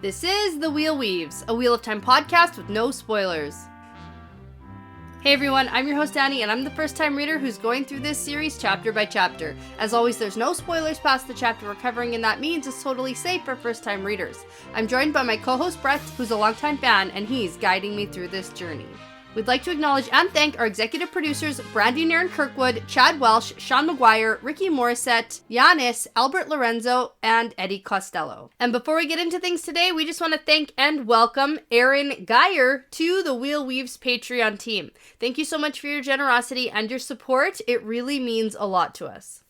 This is The Wheel Weaves, a Wheel of Time podcast with no spoilers. Hey everyone, I'm your host Dani, and I'm the first-time reader who's going through this series chapter by chapter. As always, there's no spoilers past the chapter we're covering, and that means it's totally safe for first-time readers. I'm joined by my co-host Brett, who's a longtime fan, and he's guiding me through this journey. We'd like to acknowledge and thank our executive producers, Brandy and Kirkwood, Chad Welsh, Sean McGuire, Rikky Morrisette, Giannis, Albert Lorenzo, and Eddie Costello. And before we get into things today, we just want to thank and welcome Aaron McGuire to the Wheel Weaves Patreon team. Thank you so much for your generosity and your support. It really means a lot to us.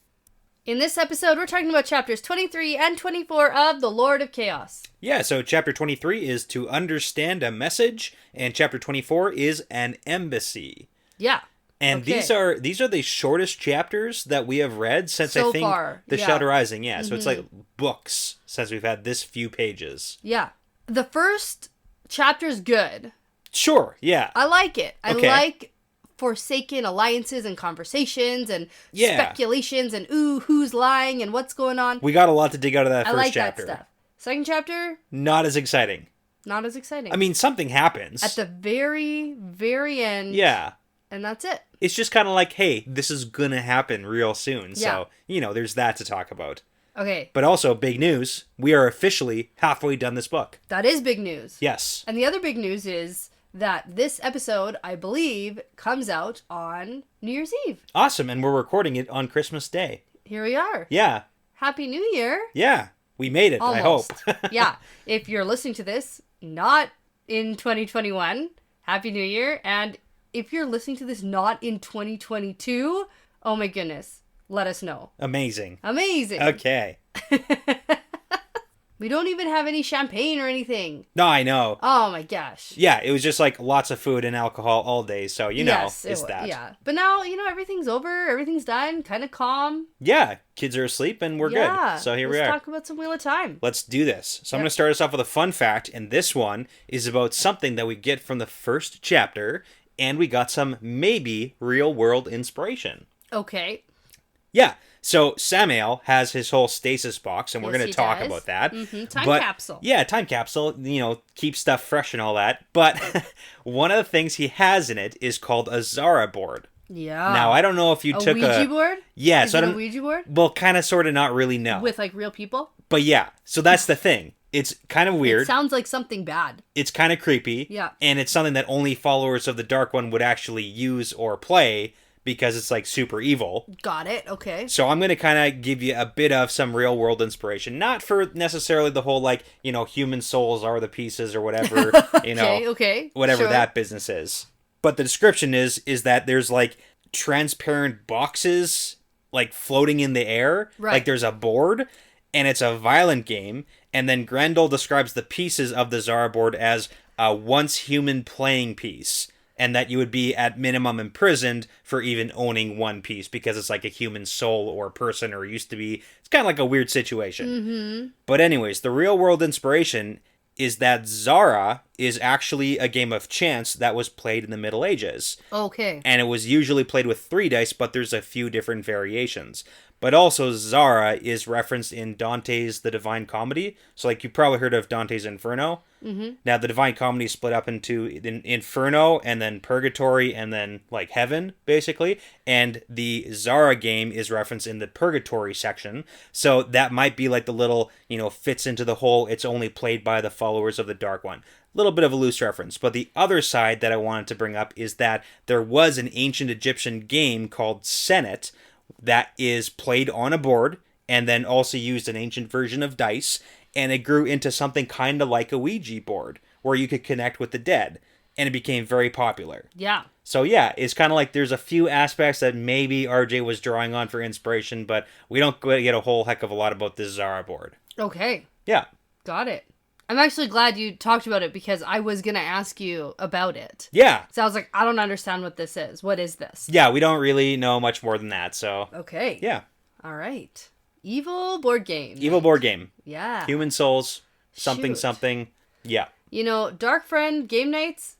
In this episode, we're talking about chapters 23 and 24 of The Lord of Chaos. Yeah, so chapter 23 is To Understand a Message, and chapter 24 is An Embassy. Yeah. And okay. these are the shortest chapters that we have read since so I think far. The Shadow Rising. Yeah, so it's Mm-hmm. like books since we've had this few pages. Yeah. The first chapter's good. Sure, yeah. I like it. I Okay. like forsaken alliances and conversations and speculations and who's lying and what's going on. We got a lot to dig out of that I first like chapter. that stuff. Second chapter, Not as exciting. not as exciting. I mean, something happens. at the very, very end. Yeah. And that's it. It's just kind of like, hey, this is gonna happen real soon. Yeah. So, there's that to talk about. Okay. But also, big news, we are officially halfway done this book. That is big news. Yes. And the other big news is that this episode, I believe, comes out on New Year's Eve. Awesome, and we're recording it on Christmas Day. Here we are. Yeah. Happy New Year. Yeah. We made it, Almost. I hope. Yeah. If you're listening to this not in 2021, Happy New Year. And if you're listening to this not in 2022, oh my goodness, let us know. Amazing. Amazing. Okay. We don't even have any champagne or anything. No, I know. Oh my gosh. Yeah, it was just like lots of food and alcohol all day, so Yes, it's that. Yeah. But now, everything's over, everything's done, kind of calm. Yeah, kids are asleep and we're good. So here we are. Let's talk about some Wheel of Time. Let's do this. So I'm going to start us off with a fun fact, and this one is about something that we get from the first chapter, and we got some maybe real-world inspiration. Okay. Yeah, so Samael has his whole stasis box, and we're Yes, going he to talk does. about that. Time But- capsule. Yeah, time capsule, keep stuff fresh and all that. But one of the things he has in it is called a Zara board. Yeah. Now, I don't know if you a took Ouija board? Yeah, Is so I it a don't... Ouija board? Well, kind of, sort of, not really, no. With, real people? But yeah, so that's the thing. It's kind of weird. It sounds like something bad. It's kind of creepy. Yeah. And it's something that only followers of the Dark One would actually use or play because it's, super evil. Got it. Okay. So I'm going to kind of give you a bit of some real-world inspiration. Not for necessarily the whole, human souls are the pieces or whatever, Okay. whatever Sure. that business is. But the description is that there's, transparent boxes, floating in the air. Right. There's a board, and it's a violent game. And then Grendel describes the pieces of the Zara board as a once-human playing piece. And that you would be, at minimum, imprisoned for even owning one piece. Because it's like a human soul or person, or used to be. It's kind of like a weird situation. Mm-hmm. But anyways, the real-world inspiration is that Zara is actually a game of chance that was played in the Middle Ages. Okay. And it was usually played with 3 dice, but there's a few different variations. But also, Zara is referenced in Dante's The Divine Comedy. So, you probably heard of Dante's Inferno. Mm-hmm. Now, the Divine Comedy is split up into Inferno, and then Purgatory, and then, Heaven, basically. And the Zara game is referenced in the Purgatory section. So, that might be, the little, fits into the whole, it's only played by the followers of the Dark One. Little bit of a loose reference. But the other side that I wanted to bring up is that there was an ancient Egyptian game called Senet, that is played on a board, and then also used an ancient version of dice, and it grew into something kind of like a Ouija board, where you could connect with the dead, and it became very popular. Yeah. So yeah, it's kind of there's a few aspects that maybe RJ was drawing on for inspiration, but we don't get a whole heck of a lot about this Zara board. Okay. Yeah. Got it. I'm actually glad you talked about it because I was going to ask you about it. Yeah. So I was like, I don't understand what this is. What is this? Yeah, we don't really know much more than that, so... Okay. Yeah. All right. Evil board game. Evil board game. Yeah. Human souls. Something, Shoot. something. Yeah. Dark Friend game nights,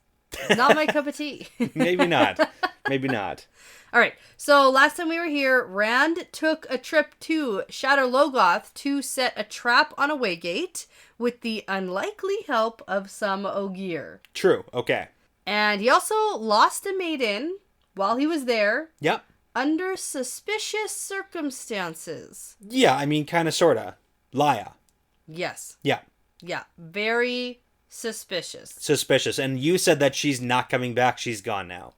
not my cup of tea. Maybe not. Maybe not. All right. So last time we were here, Rand took a trip to Shadow Logoth to set a trap on a waygate with the unlikely help of some Ogier. True. Okay. And he also lost a maiden while he was there. Yep. Under suspicious circumstances. Yeah, I mean, kind of, sort of. Laya. Yes. Yeah. Yeah. Very suspicious. Suspicious. And you said that she's not coming back. She's gone now.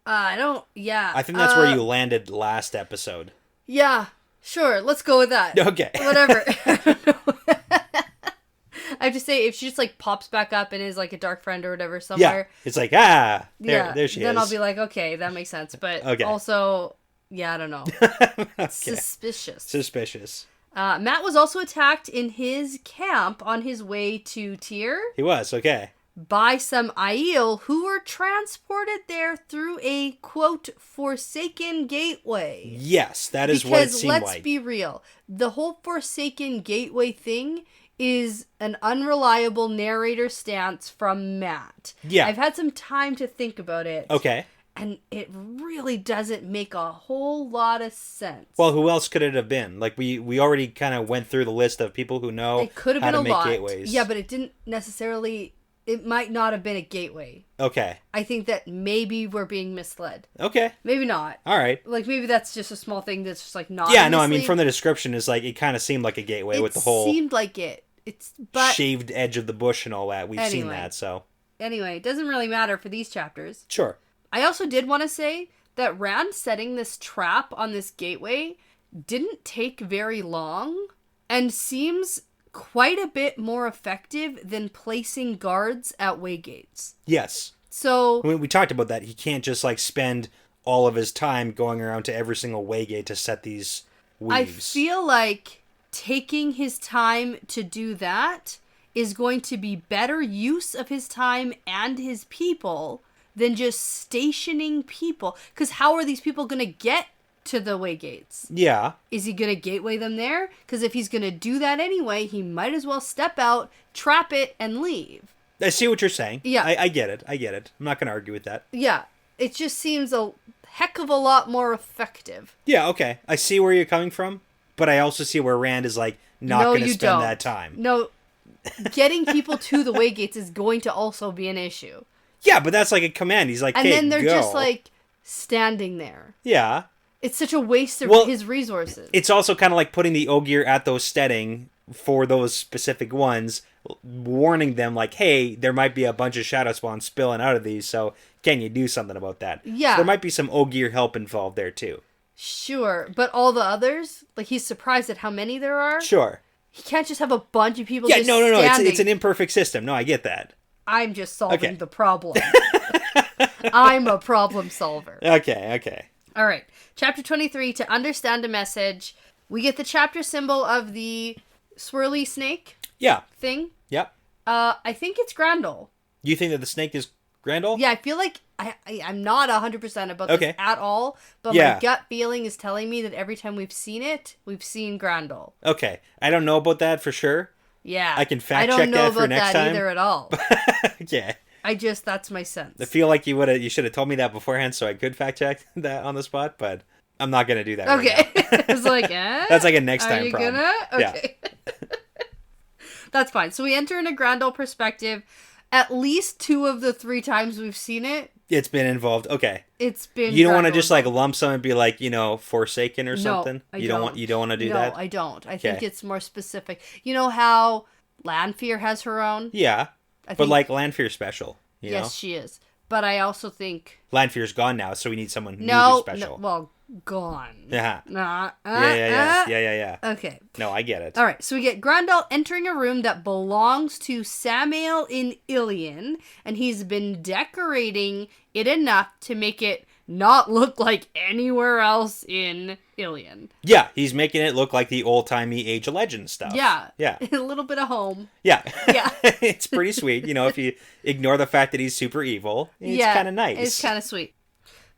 Yeah. I think that's where you landed last episode. Yeah. Sure. Let's go with that. Okay. Whatever. I don't know. I have to say, if she just, like, pops back up and is, like, a dark friend or whatever somewhere. Yeah. It's like, there she is. Then I'll be like, okay, that makes sense. But also, yeah, I don't know. Okay. Suspicious. Matt was also attacked in his camp on his way to Tyr. He was, okay. By some Aiel who were transported there through a, quote, forsaken gateway. Yes, that is what it seemed like. Because let's be real. The whole forsaken gateway thing is an unreliable narrator stance from Matt. Yeah. I've had some time to think about it. Okay. And it really doesn't make a whole lot of sense. Well, who else could it have been? Like, we already kind of went through the list of people who know it could have how been to a make lot. gateways. Yeah, but it didn't necessarily... It might not have been a gateway. Okay. I think that maybe we're being misled. Okay. Maybe not. All right. Like, maybe that's just a small thing that's just, like, not... Yeah, no, I mean, from the description, is like, it kind of seemed like a gateway with the whole... It seemed like it. But shaved edge of the bush and all that. We've seen that, so... Anyway, it doesn't really matter for these chapters. Sure. I also did want to say that Rand setting this trap on this gateway didn't take very long and seems quite a bit more effective than placing guards at waygates. Yes. So... I mean, we talked about that. He can't just, like, spend all of his time going around to every single waygate to set these weaves. I feel like taking his time to do that is going to be better use of his time and his people than just stationing people. Because how are these people going to get to the waygates? Yeah. Is he going to gateway them there? Because if he's going to do that anyway, he might as well step out, trap it, and leave. I see what you're saying. Yeah. I get it. I'm not going to argue with that. Yeah. It just seems a heck of a lot more effective. Yeah, okay. I see where you're coming from, but I also see where Rand is, like, not going to spend that time. No, getting people to the waygates is going to also be an issue. Yeah, but that's like a command. He's like, hey, and then they're go. just, like, standing there. Yeah. It's such a waste of his resources. It's also kind of like putting the Ogier at those steading for those specific ones, warning them, like, hey, there might be a bunch of shadow spawns spilling out of these, so can you do something about that? Yeah. So there might be some Ogier help involved there, too. Sure, but all the others, like, he's surprised at how many there are. Sure. He can't just have a bunch of people Yeah, just no. standing. It's an imperfect system. No, I get that. I'm just solving the problem. I'm a problem solver. Okay. All right. Chapter 23, to understand a message, we get the chapter symbol of the swirly snake thing. Yep. I think it's Grandel. You think that the snake is Grandel? Yeah, I feel like I'm not 100% about this at all, but my gut feeling is telling me that every time we've seen it, we've seen Grandel. Okay. I don't know about that for sure. Yeah. I can fact check that for next time. I don't know about that either at all. Yeah. That's my sense. I feel like you should have told me that beforehand so I could fact check that on the spot, but I'm not going to do that right now. It's like, eh? That's like a next time Are you problem. gonna? Okay. Yeah. That's fine. So we enter in a Grandel perspective. At least 2 of the 3 times we've seen it, it's been involved. Okay. It's been. You don't want to just like lump some and be like, Forsaken or something? I You don't want to do no, that? No, I don't. I think it's more specific. You know how Lanfear has her own? Yeah. But like Lanfear's special, you know? Yes, she is. But I also think Lanfear's gone now, so we need someone new who's special. No, well, gone. Yeah. Yeah. Okay. No, I get it. All right, so we get Grandel entering a room that belongs to Samael in Ilion, and he's been decorating it enough to make it not look like anywhere else in Ilion. Yeah, he's making it look like the old-timey Age of Legends stuff. Yeah. Yeah. A little bit of home. Yeah. Yeah. It's pretty sweet. If you ignore the fact that he's super evil, it's kind of nice. It's kind of sweet.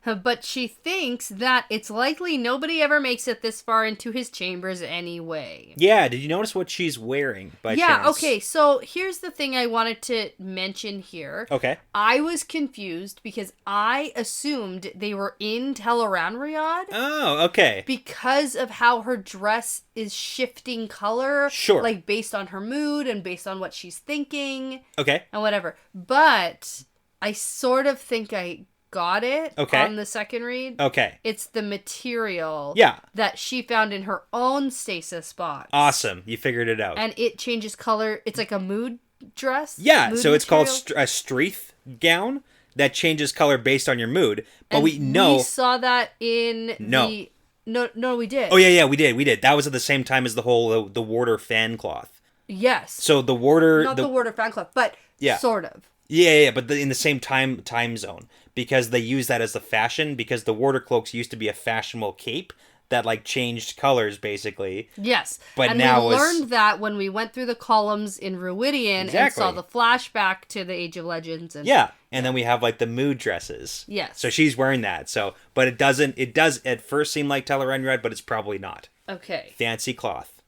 But she thinks that it's likely nobody ever makes it this far into his chambers anyway. Yeah, did you notice what she's wearing by chance? Yeah, okay, so here's the thing I wanted to mention here. Okay. I was confused because I assumed they were in Tel'aran'rhiod. Oh, okay. Because of how her dress is shifting color. Sure. Like, based on her mood and based on what she's thinking. Okay. And whatever. But I sort of think I got it on the second read. Okay. It's the material that she found in her own stasis box. Awesome. You figured it out. And it changes color. It's like a mood dress. Yeah, mood so it's material. called a Streath gown that changes color based on your mood. But and we know... we saw that in No. No, we did. Oh, yeah, we did. That was at the same time as the whole, the Warder fan cloth. Yes. So the Warder... Not the Warder fan cloth, but sort of. Yeah, but in the same time zone. Because they use that as the fashion, because the Warder cloaks used to be a fashionable cape that, like, changed colors, basically. Yes. But and now we learned that when we went through the columns in Ruidian and saw the flashback to the Age of Legends. And and then we have, like, the mood dresses. Yes. So she's wearing that, but it does at first seem like Tel'aran'rhiod, but it's probably not. Okay. Fancy cloth.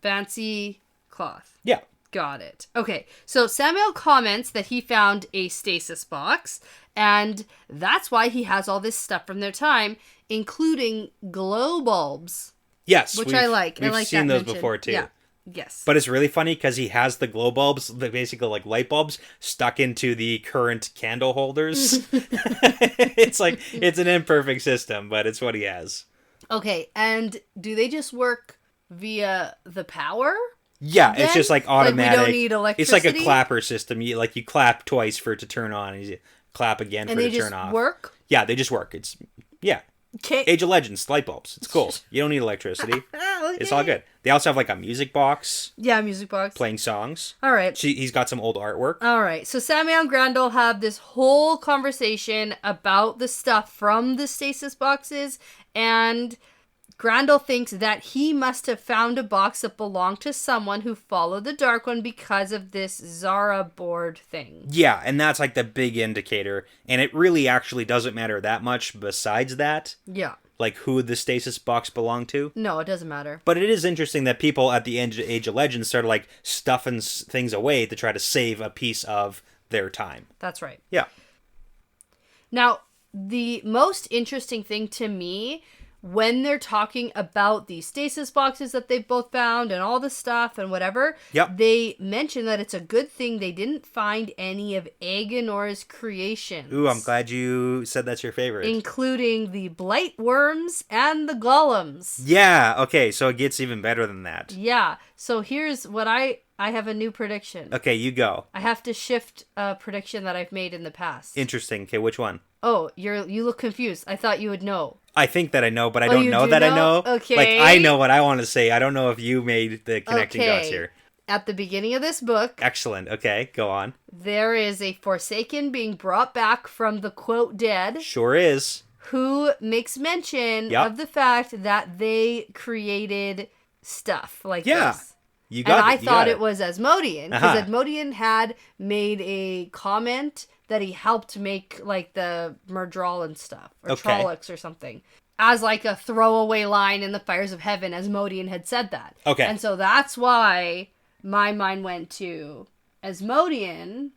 Yeah. Got it. Okay, so Samuel comments that he found a stasis box, and that's why he has all this stuff from their time, including glow bulbs. Yes, which I like. We've I like seen that those mention. before too. Yeah. Yes. But it's really funny because he has the glow bulbs, basically like light bulbs, stuck into the current candle holders. It's an imperfect system, but it's what he has. Okay, and do they just work via the power? Yeah, it's just like automatic. Like we don't need electricity? It's like a clapper system. You clap twice for it to turn on, and you clap again for it to turn off. And they just work? Yeah, they just work. Okay. Age of Legends, light bulbs. It's cool. You don't need electricity. Okay. It's all good. They also have like a music box. Yeah, music box. Playing songs. All right. He's got some old artwork. All right. So Samuel and Grandel have this whole conversation about the stuff from the stasis boxes, and Grandel thinks that he must have found a box that belonged to someone who followed the Dark One because of this Zara board thing. Yeah, and that's like the big indicator. And it really actually doesn't matter that much besides that. Yeah. Like who the stasis box belonged to. No, it doesn't matter. But it is interesting that people at the end of Age of Legends started like stuffing things away to try to save a piece of their time. That's right. Yeah. Now, the most interesting thing to me when they're talking about the stasis boxes that they've both found and all the stuff and whatever, they mention that it's a good thing they didn't find any of Aegonor's creations. Ooh, I'm glad you said that's your favorite. Including the blight worms and the golems. Yeah, okay, so it gets even better than that. Yeah, so here's what I have a new prediction. Okay, you go. I have to shift a prediction that I've made in the past. Interesting. Okay, which one? Oh, you look confused. I thought you would know. I think that I know, but I don't know that I know. Okay. Like, I know what I want to say. I don't know if you made the connecting dots here. At the beginning of this book... Excellent. Okay, go on. There is a Forsaken being brought back from the, quote, dead. Sure is. Who makes mention of the fact that they created stuff like this. You got and I it. thought it was Asmodean, because Asmodean had made a comment that he helped make, like, the Murdral and stuff, or Trollocs or something, as, like, a throwaway line in the Fires of Heaven. Asmodean had said that. Okay. And so that's why my mind went to Asmodean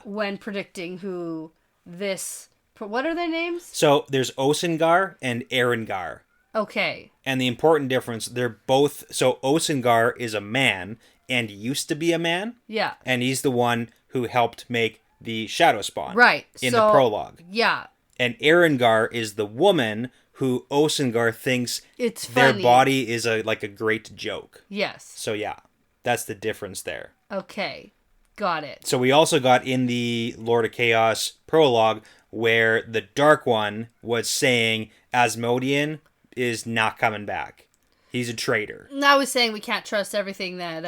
when predicting who this... What are their names? So, there's Osengar and Erengar. Okay. And the important difference, they're both... So, Osengar is a man, and used to be a man. Yeah. And he's the one who helped make the Shadow Spawn. Right. In the prologue. Yeah. And Erengar is the woman who Osengar thinks it's their funny. body is a great joke. Yes. So yeah, that's the difference there. Okay. Got it. So we also got in the Lord of Chaos prologue where the Dark One was saying Asmodean is not coming back. He's a traitor. I was saying we can't trust everything that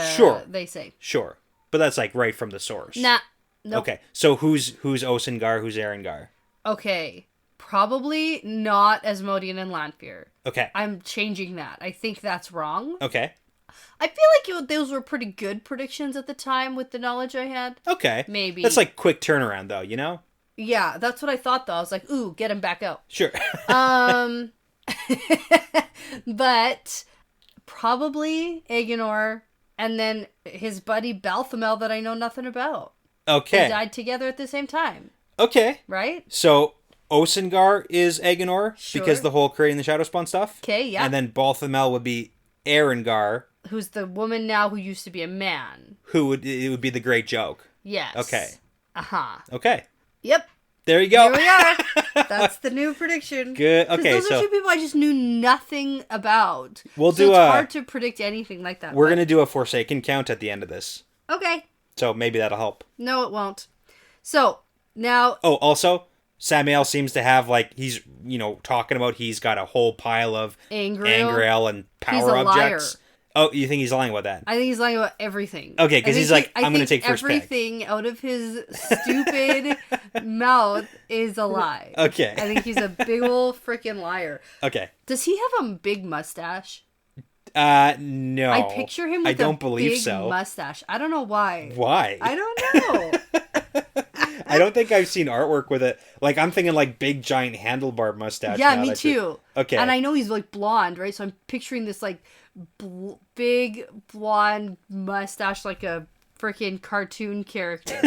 they say. Sure. But that's like right from the source. Nah. Nope. Okay. So who's Osengar, who's Erengar? Okay. Probably not Asmodean and Lanfear. Okay. I'm changing that. I think that's wrong. Okay. I feel like those were pretty good predictions at the time with the knowledge I had. Okay. Maybe. That's like quick turnaround though, you know? Yeah, that's what I thought, though. I was like, ooh, get him back out. Sure. But probably Aegonor and then his buddy Balthamel that I know nothing about. Okay. They died together at the same time. Okay. Right? So Osengar is Aegonor Sure. because the whole creating the Shadowspawn stuff. Okay, yeah. And then Balthamel would be Arengar, Who's the woman now who used to be a man. it would be the Great Joke. Yes. Okay. Uh-huh. Okay. Yep. There you go. Here we are. That's the new prediction. Good. 'Cause Okay, those so are two people I just knew nothing about. We'll so do it's a- hard to predict anything like that. we're going to do a Forsaken count at the end of this. Okay. So maybe that'll help. No, it won't. So, now... Oh, also, Samael seems to have, like, he's, talking about he's got a whole pile of Angreal and power He's a objects. Oh, you think he's lying about that? I think he's lying about everything. Okay, because he's like, I'm going to take first pick. Everything out of his stupid mouth is a lie. Okay. I think he's a big ol' freaking liar. Okay. Does he have a big mustache? No. I picture him with I don't a believe big so. mustache. I don't know why. Why? I don't know. I don't think I've seen artwork with it. Like, I'm thinking, like, big, giant handlebar mustache. Yeah, now me that too. Okay. And I know he's, like, blonde, right? So I'm picturing this, like, big blonde mustache like a freaking cartoon character.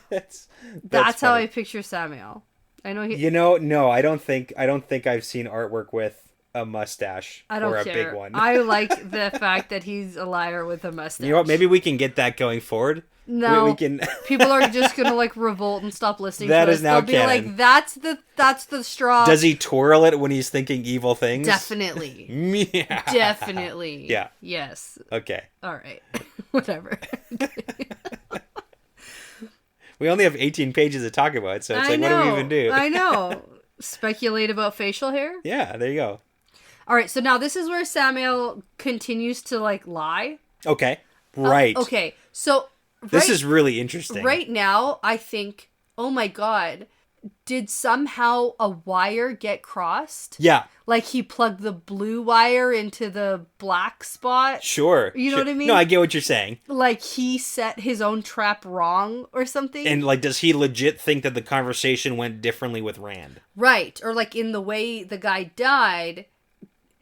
That's how funny. I picture Samuel. I know he... No, I don't think I've seen artwork with a mustache I don't or a care. big one. I like the fact that he's a liar with a mustache. You know what? Maybe we can get that going forward. No, we can. People are just gonna like revolt and stop listening. That to is us. now They'll be canon. like, that's the straw. Does he twirl it when he's thinking evil things? Definitely. Yeah. Definitely. Yeah. Yes. Okay. All right. Whatever. We only have 18 pages to talk about, so it's I like, know. what do we even do? I know. Speculate about facial hair. Yeah, there you go. All right. So now this is where Samuel continues to like lie. Okay. Right. Okay. So This is really interesting. Right now, I think, oh my god, did somehow a wire get crossed? Yeah. Like he plugged the blue wire into the black spot? Sure. You know what I mean? No, I get what you're saying. Like he set his own trap wrong or something? And like, does he legit think that the conversation went differently with Rand? Right. Or like in the way the guy died,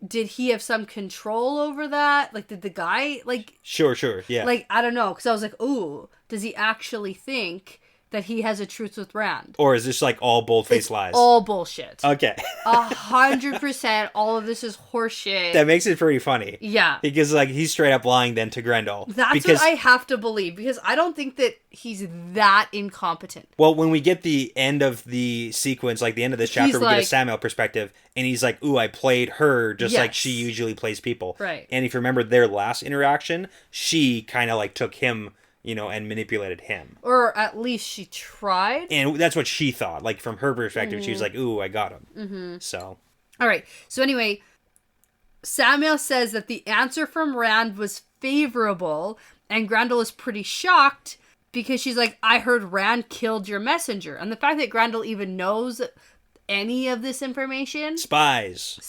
did he have some control over that? Like, did the guy, like... Sure, yeah. Like, I don't know, because I was like, ooh, does he actually think that he has a truce with Rand? Or is this like all bold-faced lies? All bullshit. Okay. 100% all of this is horseshit. That makes it pretty funny. Yeah. Because like he's straight up lying then to Grendel. That's what I have to believe, because I don't think that he's that incompetent. Well, when we get the end of the sequence, like the end of this chapter, we get a Samuel perspective, and he's like, ooh, I played her just like she usually plays people. Right. And if you remember their last interaction, she kind of like took him, and manipulated him. Or at least she tried. And that's what she thought. Like, from her perspective, she was like, ooh, I got him. Mm-hmm. So. All right. So anyway, Samuel says that the answer from Rand was favorable, and Grendel is pretty shocked because she's like, I heard Rand killed your messenger. And the fact that Grendel even knows any of this information. Spies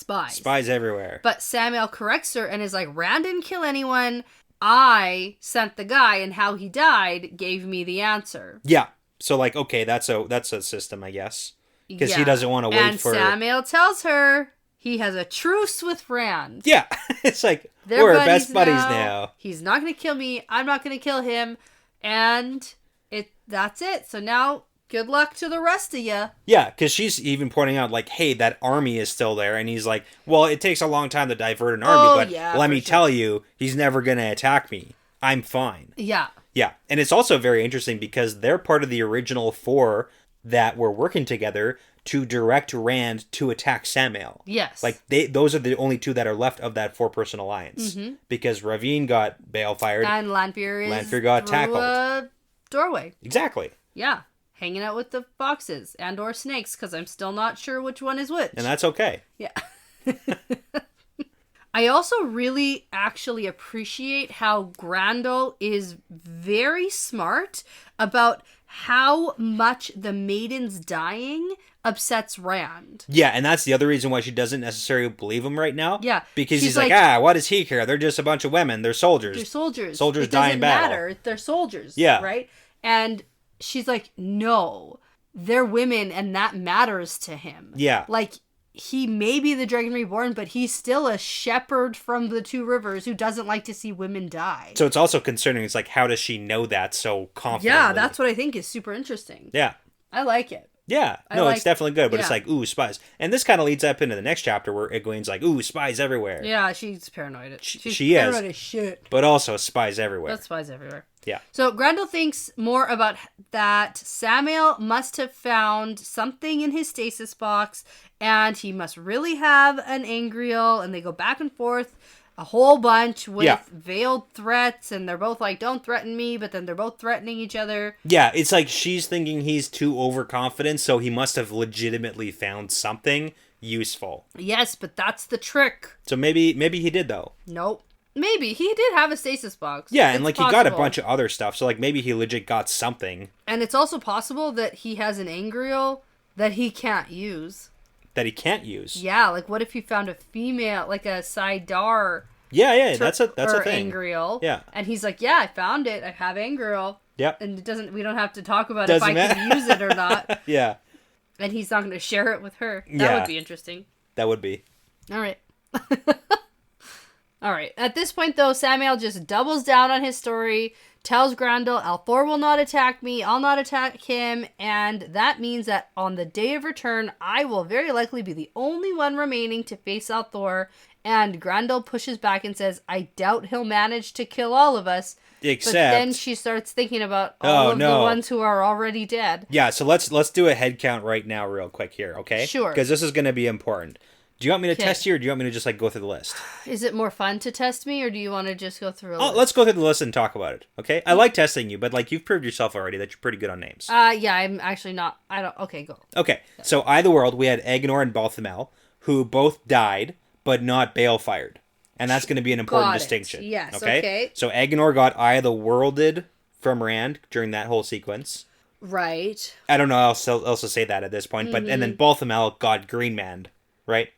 everywhere. But Samuel corrects her and is like, Rand didn't kill anyone. I sent the guy, and how he died gave me the answer. Yeah. So like, okay, that's a system, I guess. Because he doesn't want to wait for... And Samuel tells her he has a truce with Rand. Yeah. It's like, They're we're best buddies now. He's not going to kill me. I'm not going to kill him. And that's it. So now, good luck to the rest of you. Yeah, because she's even pointing out, like, hey, that army is still there. And he's like, well, it takes a long time to divert an army, but let me tell you, he's never going to attack me. I'm fine. Yeah. Yeah, and it's also very interesting because they're part of the original 4 that were working together to direct Rand to attack Samuel. Yes. Like, those are the only 2 that are left of that 4-person alliance. Mm-hmm. Because Ravine got balefire. And Lanfear got tackled. A doorway. Exactly. Yeah. Hanging out with the foxes and or snakes, because I'm still not sure which one is which. And that's okay. Yeah. I also really actually appreciate how Grendel is very smart about how much the maiden's dying upsets Rand. Yeah, and that's the other reason why she doesn't necessarily believe him right now. Yeah. Because he's like, what does he care? They're just a bunch of women. They're soldiers. They're soldiers. Soldiers die in battle. It doesn't matter. They're soldiers. Yeah. Right? And she's like, no. they're women and that matters to him. Yeah. Like, he may be the Dragon Reborn, but he's still a shepherd from the Two Rivers who doesn't like to see women die. So it's also concerning. It's like, how does she know that so confidently? Yeah, that's what I think is super interesting. Yeah. I like it. Yeah. No, it's definitely good, but it's yeah. like, ooh, spies. And this kind of leads up into the next chapter where Egwene's like, ooh, spies everywhere. Yeah, she's paranoid. She's she paranoid is. as shit. But also spies everywhere. That's spies everywhere. Yeah. So Grendel thinks more about that Samael must have found something in his stasis box, and he must really have an Angreal, and they go back and forth a whole bunch with veiled threats, and they're both like, don't threaten me, but then they're both threatening each other. Yeah, it's like she's thinking he's too overconfident, so he must have legitimately found something useful. Yes, but that's the trick. So maybe he did, though. Nope. Maybe. He did have a stasis box. Yeah, and It's like possible. he got a bunch of other stuff, so like maybe he legit got something. And it's also possible that he has an Angreal that he can't use. That he can't use. Yeah, like what if he found a female, like a Sidar? Yeah, that's a thing. Angreal. Yeah. And he's like, yeah, I found it. I have Angreal. Yep. And we don't have to talk about Doesn't if I can use it or not. Yeah. And he's not going to share it with her. That Yeah. would be interesting. That would be. All right. All right. At this point, though, Samael just doubles down on his story, tells Grendel, Althor will not attack me, I'll not attack him, and that means that on the day of return, I will very likely be the only one remaining to face Althor, and Grendel pushes back and says, I doubt he'll manage to kill all of us. Except... But then she starts thinking about all of the ones who are already dead. Yeah, so let's do a head count right now real quick here, okay? Sure. Because this is going to be important. Do you want me to test you, or do you want me to just like go through the list? Is it more fun to test me, or do you want to just go through a list? Let's go through the list and talk about it, okay? I like testing you, but like you've proved yourself already that you're pretty good on names. Yeah, I'm actually not. Okay, go. Okay, so Eye of the World, we had Agenor and Balthamel, who both died, but not bale-fired. And that's going to be an important distinction. Yes, okay. So Agenor got Eye of the Worlded from Rand during that whole sequence. Right. I don't know how else to say that at this point, but and then Balthamel got Green Manned, right?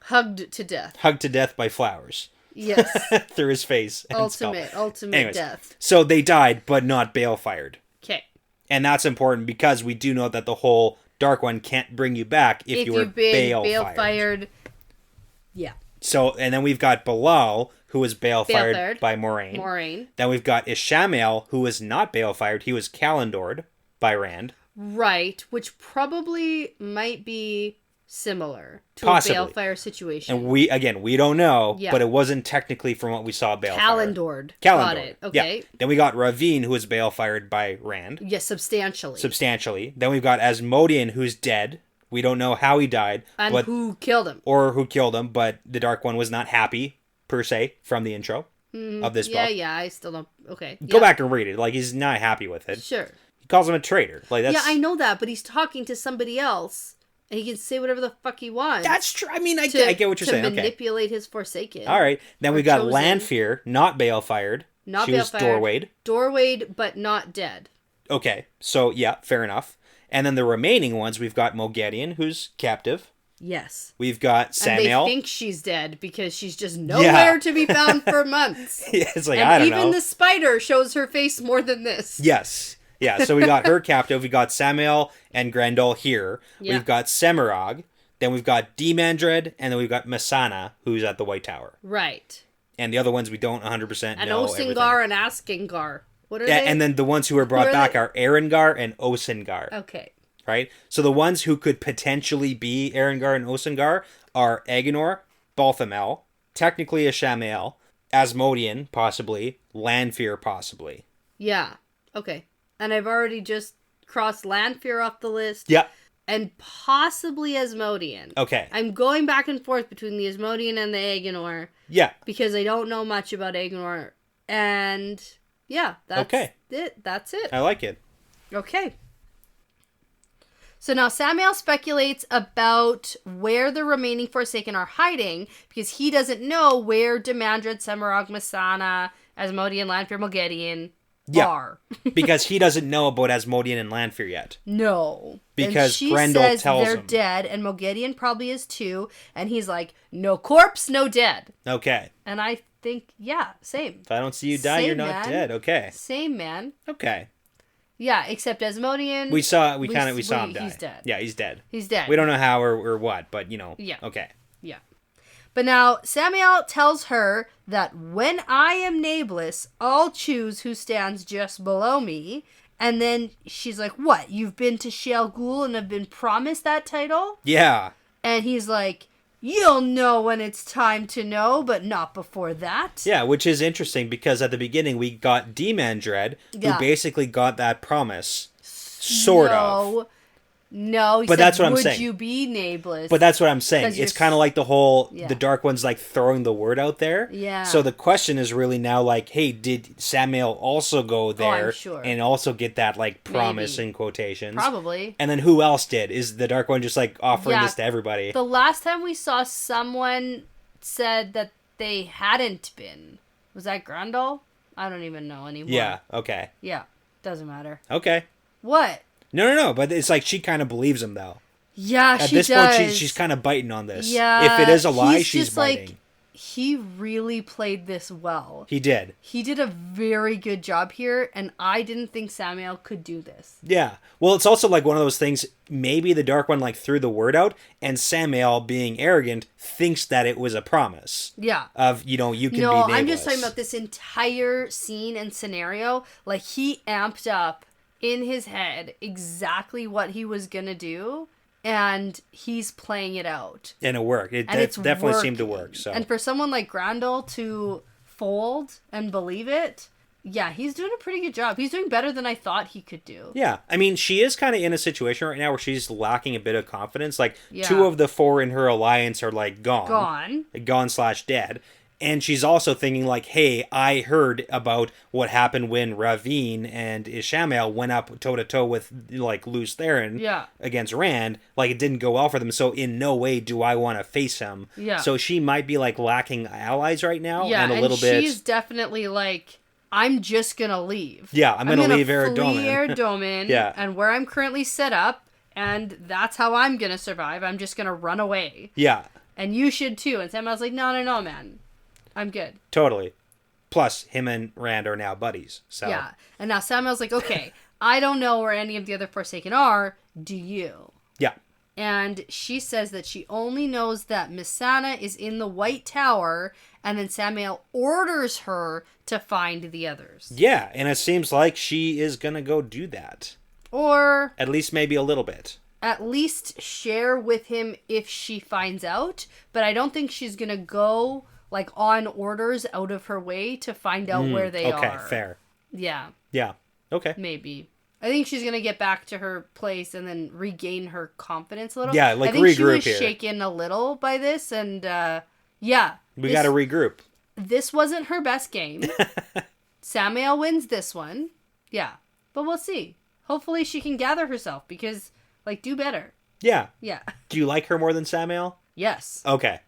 Hugged to death. Hugged to death by flowers. Yes. Through his face and ultimate Anyways, death. So they died, but not bale-fired. Okay. And that's important because we do know that the whole Dark One can't bring you back if you were bale-fired. Yeah. So, and then we've got Bilal, who was bale-fired by Moraine. Then we've got Ishamael, who was not bale-fired. He was Kalendored by Rand. Right, which probably might be similar to Possibly. a balefire situation. And we don't know, Yeah. but it wasn't technically from what we saw balefire. Kalendored. Kalendored. Got it. Okay. Yeah. Then we got Ravine, who was balefired by Rand. Yes, substantially. Then we've got Asmodean, who's dead. We don't know how he died. And who killed him. Or who killed him, but the Dark One was not happy, per se, from the intro of this book. Yeah, I still don't... Okay. Go back and read it. Like, he's not happy with it. Sure. He calls him a traitor. Like, that's... Yeah, I know that, but he's talking to somebody else. And he can say whatever the fuck he wants. That's true. I mean, I get what you're saying. To manipulate his Forsaken. All right. Then we got Lanfear, not bale-fired. Not she bale-fired. was Doorwayed. Doorwayed, but not dead. Okay. So, yeah, fair enough. And then the remaining ones, we've got Moghedien, who's captive. Yes. We've got Samael. And they think she's dead because she's just nowhere to be found for months. Yeah, it's like, and I don't know. even the spider shows her face more than this. Yes. Yeah, so we got her captive. We got Samael and Grendel here. Yeah. We've got Semirhage. Then we've got Demandred. And then we've got Messana, who's at the White Tower. Right. And the other ones we don't 100% and know. Osingar and Askingar. What are they? And then the ones who were brought back are Erengar and Osingar. Okay. Right? So the ones who could potentially be Erengar and Osingar are Agenor, Balthamel, technically Ishamael, Asmodean, possibly, Lanfear, possibly. Yeah. Okay. And I've already just crossed Lanfear off the list. Yep. And possibly Asmodean. Okay. I'm going back and forth between the Asmodean and the Agenor. Yeah. Because I don't know much about Agenor. And yeah, that's it. That's it. I like it. Okay. So now Samael speculates about where the remaining Forsaken are hiding because he doesn't know where Demandred, Semirhage, Messana, Asmodean, Lanfear, Moghedien are. Because he doesn't know about Asmodean and Lanfear yet. No. Because Grendel says tells they're him. dead, and Moghedien probably is too, and he's like, no corpse, no dead. Okay. And I think, yeah, same. If I don't see you die, Same, you're not man. dead. Okay. Same, man. Okay. Yeah, except Asmodean. We saw him die. He's dead. Yeah, he's dead. He's dead. We don't know how or what, but Yeah. Okay. Yeah. But now Samuel tells her that when I am nameless, I'll choose who stands just below me. And then she's like, what? You've been to Shale Ghul and have been promised that title? Yeah. And he's like, you'll know when it's time to know, but not before that. Yeah, which is interesting because at the beginning we got D-Man-Dread, who basically got that promise. Sort of. No, he but said, that's what I'm saying. Would you be nameless? But that's what I'm saying. It's kind of like the whole, the Dark One's like throwing the word out there. Yeah. So the question is really now like, hey, did Samuel also go there and also get that like promise in quotations? Probably. And then who else did? Is the Dark One just like offering this to everybody? The last time we saw someone said that they hadn't been. Was that Grundle? I don't even know anymore. Yeah, okay. Yeah, doesn't matter. Okay. What? No, but it's like she kind of believes him though. Yeah, At this point, she's kind of biting on this. Yeah. If it is a lie, she's biting. Like, he really played this well. He did. He did a very good job here, and I didn't think Samuel could do this. Yeah. Well, it's also like one of those things, maybe the Dark One like threw the word out, and Samuel, being arrogant, thinks that it was a promise. Yeah. Of, you can be nameless. No, I'm just talking about this entire scene and scenario. Like, he amped up in his head exactly what he was gonna do, and he's playing it out, and it worked. It definitely seemed to work. So, and for someone like Grundle to fold and believe it, yeah, he's doing a pretty good job. He's doing better than I thought he could do. Yeah, I mean, she is kind of in a situation right now where she's lacking a bit of confidence. Like 2 of the 4 in her alliance are like gone/dead. And she's also thinking like, hey, I heard about what happened when Ravine and Ishamael went up toe-to-toe with, like, Luce Theron against Rand. Like, it didn't go well for them, so in no way do I want to face him. Yeah. So she might be, like, lacking allies right now. Yeah, and a little bit. She's definitely like, I'm just going to leave. Yeah, I'm going to leave Eric Doman. Flee Eric Doman, and where I'm currently set up, and that's how I'm going to survive. I'm just going to run away. Yeah. And you should, too. And Samuel's like, no, man. I'm good. Totally. Plus, him and Rand are now buddies. So yeah. And now Samuel's like, okay, I don't know where any of the other Forsaken are. Do you? Yeah. And she says that she only knows that Missana is in the White Tower, and then Samuel orders her to find the others. Yeah, and it seems like she is going to go do that. Or at least maybe a little bit. At least share with him if she finds out, but I don't think she's going to go like on orders out of her way to find out where they are. Okay, fair. Yeah. Yeah. Okay. Maybe. I think she's going to get back to her place and then regain her confidence a little. Yeah, like regroup here. I think she was shaken a little by this, and yeah. We got to regroup. This wasn't her best game. Samuel wins this one. Yeah. But we'll see. Hopefully she can gather herself because, like, do better. Yeah. Yeah. Do you like her more than Samuel? Yes. Okay.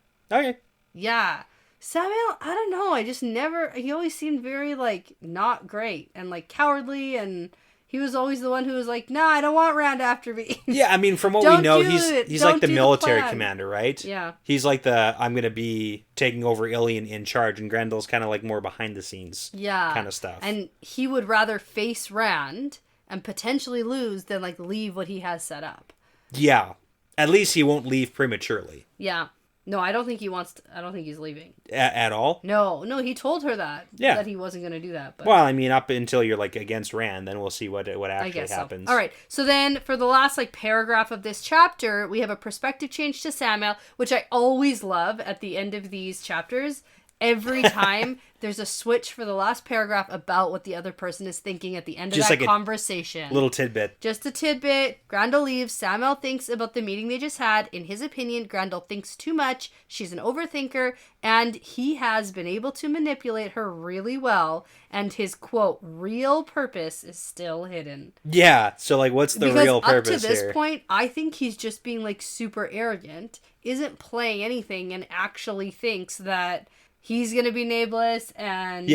Yeah. Samuel, I don't know. I just never... He always seemed very, like, not great and, like, cowardly, and he was always the one who was like, nah, I don't want Rand after me. Yeah, I mean, from what we know, he's like the military commander, right? Yeah. He's like I'm going to be taking over Ilion in charge, and Grendel's kind of like more behind the scenes kind of stuff. And he would rather face Rand and potentially lose than, like, leave what he has set up. Yeah. At least he won't leave prematurely. Yeah. No, I don't think he wants to, I don't think he's leaving. At all? No, he told her that. Yeah. That he wasn't going to do that. But... Well, I mean, up until you're, like, against Rand, then we'll see what actually happens. So. All right. So then, for the last, like, paragraph of this chapter, we have a perspective change to Samuel, which I always love at the end of these chapters. Every time there's a switch for the last paragraph about what the other person is thinking at the end of that conversation. Little tidbit. Just a tidbit. Grendel leaves. Samuel thinks about the meeting they just had. In his opinion, Grendel thinks too much. She's an overthinker. And he has been able to manipulate her really well. And his, quote, real purpose is still hidden. Yeah. So, like, what's the real purpose up to this here? point, I think he's just being, like, super arrogant. Isn't playing anything and actually thinks that... he's going to be nameless and,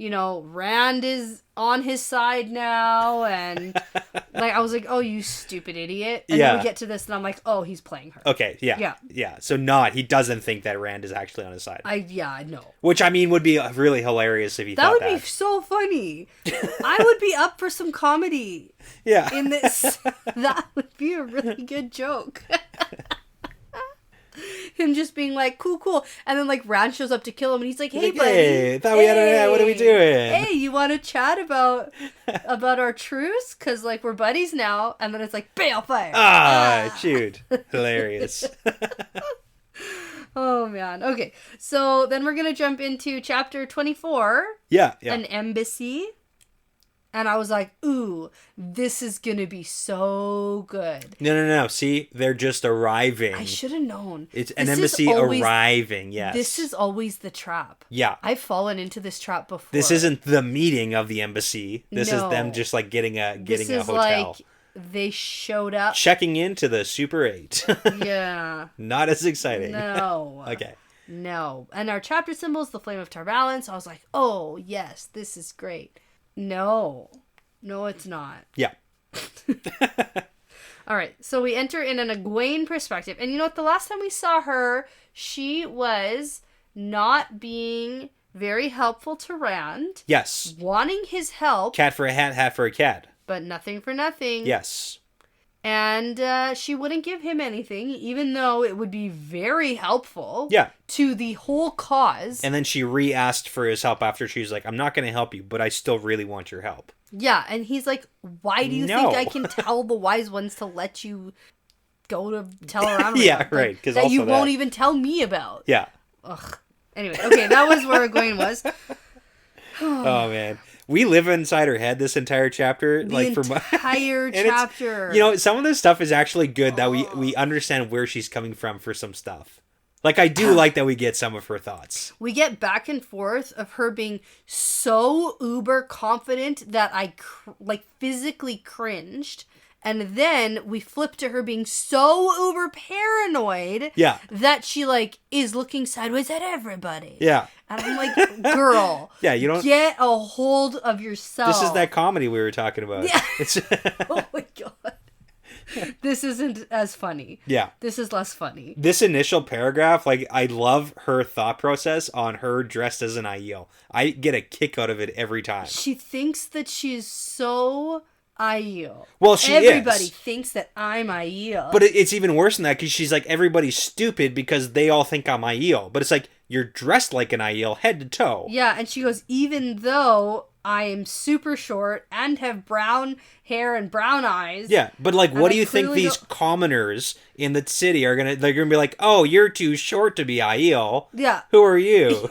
Rand is on his side now, and like I was like, oh, you stupid idiot. And then we get to this and I'm like, oh, he's playing her. Okay, yeah. So he doesn't think that Rand is actually on his side. I know. Which, I mean, would be really hilarious if he thought that. That would be so funny. I would be up for some comedy. Yeah. In this. That would be a really good joke. Him just being like, cool. And then, like, Rand shows up to kill him, and he's like, hey, buddy. Hey, thought we had a what are we doing? Hey, you want to chat about our truce? Because, like, we're buddies now. And then it's like, balefire. Shoot. Hilarious. Oh, man. Okay, so then we're going to jump into chapter 24. Yeah. An embassy. And I was like, ooh, this is going to be so good. No. See, they're just arriving. I should have known. It's an embassy arriving, yes. This is always the trap. Yeah. I've fallen into this trap before. This isn't the meeting of the embassy. This is them just, like, getting a hotel. This is like they showed up. Checking into the Super 8. Yeah. Not as exciting. No. Okay. No. And our chapter symbol is the Flame of Tarvalon, so I was like, oh, yes, this is great. No, it's not. Yeah. All right, so we enter in an Egwene perspective. And you know what? The last time we saw her, she was not being very helpful to Rand. Yes. Wanting his help. Cat for a hat for a cat. But nothing for nothing. Yes. And she wouldn't give him anything, even though it would be very helpful to the whole cause. And then she re-asked for his help after she was like, I'm not going to help you, but I still really want your help. Yeah, and he's like, why do you think I can tell the wise ones to let you go to tell around yeah, right. That you won't even tell me about. Yeah. Ugh. Anyway, okay, that was where Egwene was. Oh, man. We live inside her head this entire chapter. The entire chapter. You know, some of this stuff is actually good that we understand where she's coming from for some stuff. Like, I do like that we get some of her thoughts. We get back and forth of her being so uber confident that I, physically cringed. And then we flip to her being so uber paranoid that she, is looking sideways at everybody. Yeah. And I'm like, girl, you don't get a hold of yourself. This is that comedy we were talking about. Yeah. Oh my God. This isn't as funny. Yeah. This is less funny. This initial paragraph, I love her thought process on her dressed as an Aiel. I get a kick out of it every time. She thinks that she's so Aiel. Well, everybody thinks that I'm Aiel. But it's even worse than that because she's like, everybody's stupid because they all think I'm Aiel. But it's like, you're dressed like an Aiel head to toe. Yeah, and she goes, even though I am super short and have brown hair and brown eyes. Yeah, but what do you think these commoners in the city are gonna? They're gonna be like, oh, you're too short to be Aiel. Yeah. Who are you?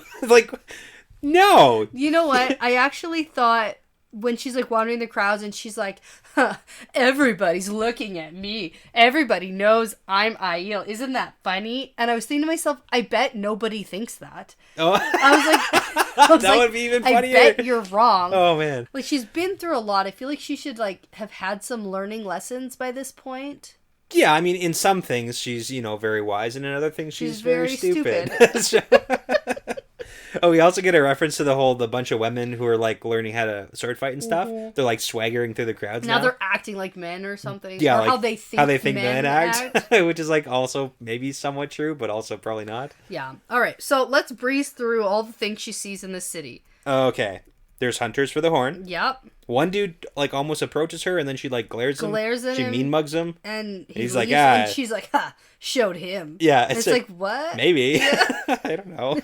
No. You know what? I actually thought when she's wandering the crowds and she's like, everybody's looking at me. Everybody knows I'm Aiel. Isn't that funny? And I was thinking to myself, I bet nobody thinks that. Oh. I was like, would be even funnier. I bet you're wrong. Oh, man. She's been through a lot. I feel like she should have had some learning lessons by this point. Yeah, I mean, in some things she's, very wise, and in other things she's very stupid. Oh, we also get a reference to the bunch of women who are learning how to sword fight and stuff. Mm-hmm. They're swaggering through the crowds now. They're acting like men or something. Yeah, or how they think men act. Which is also maybe somewhat true, but also probably not. Yeah. All right. So let's breeze through all the things she sees in this city. Okay. There's hunters for the horn. Yep. One dude almost approaches her and then she glares at him. She mean mugs him. And he's like, and she's like, ha, showed him. Yeah. It's like, what? Maybe. Yeah. I don't know.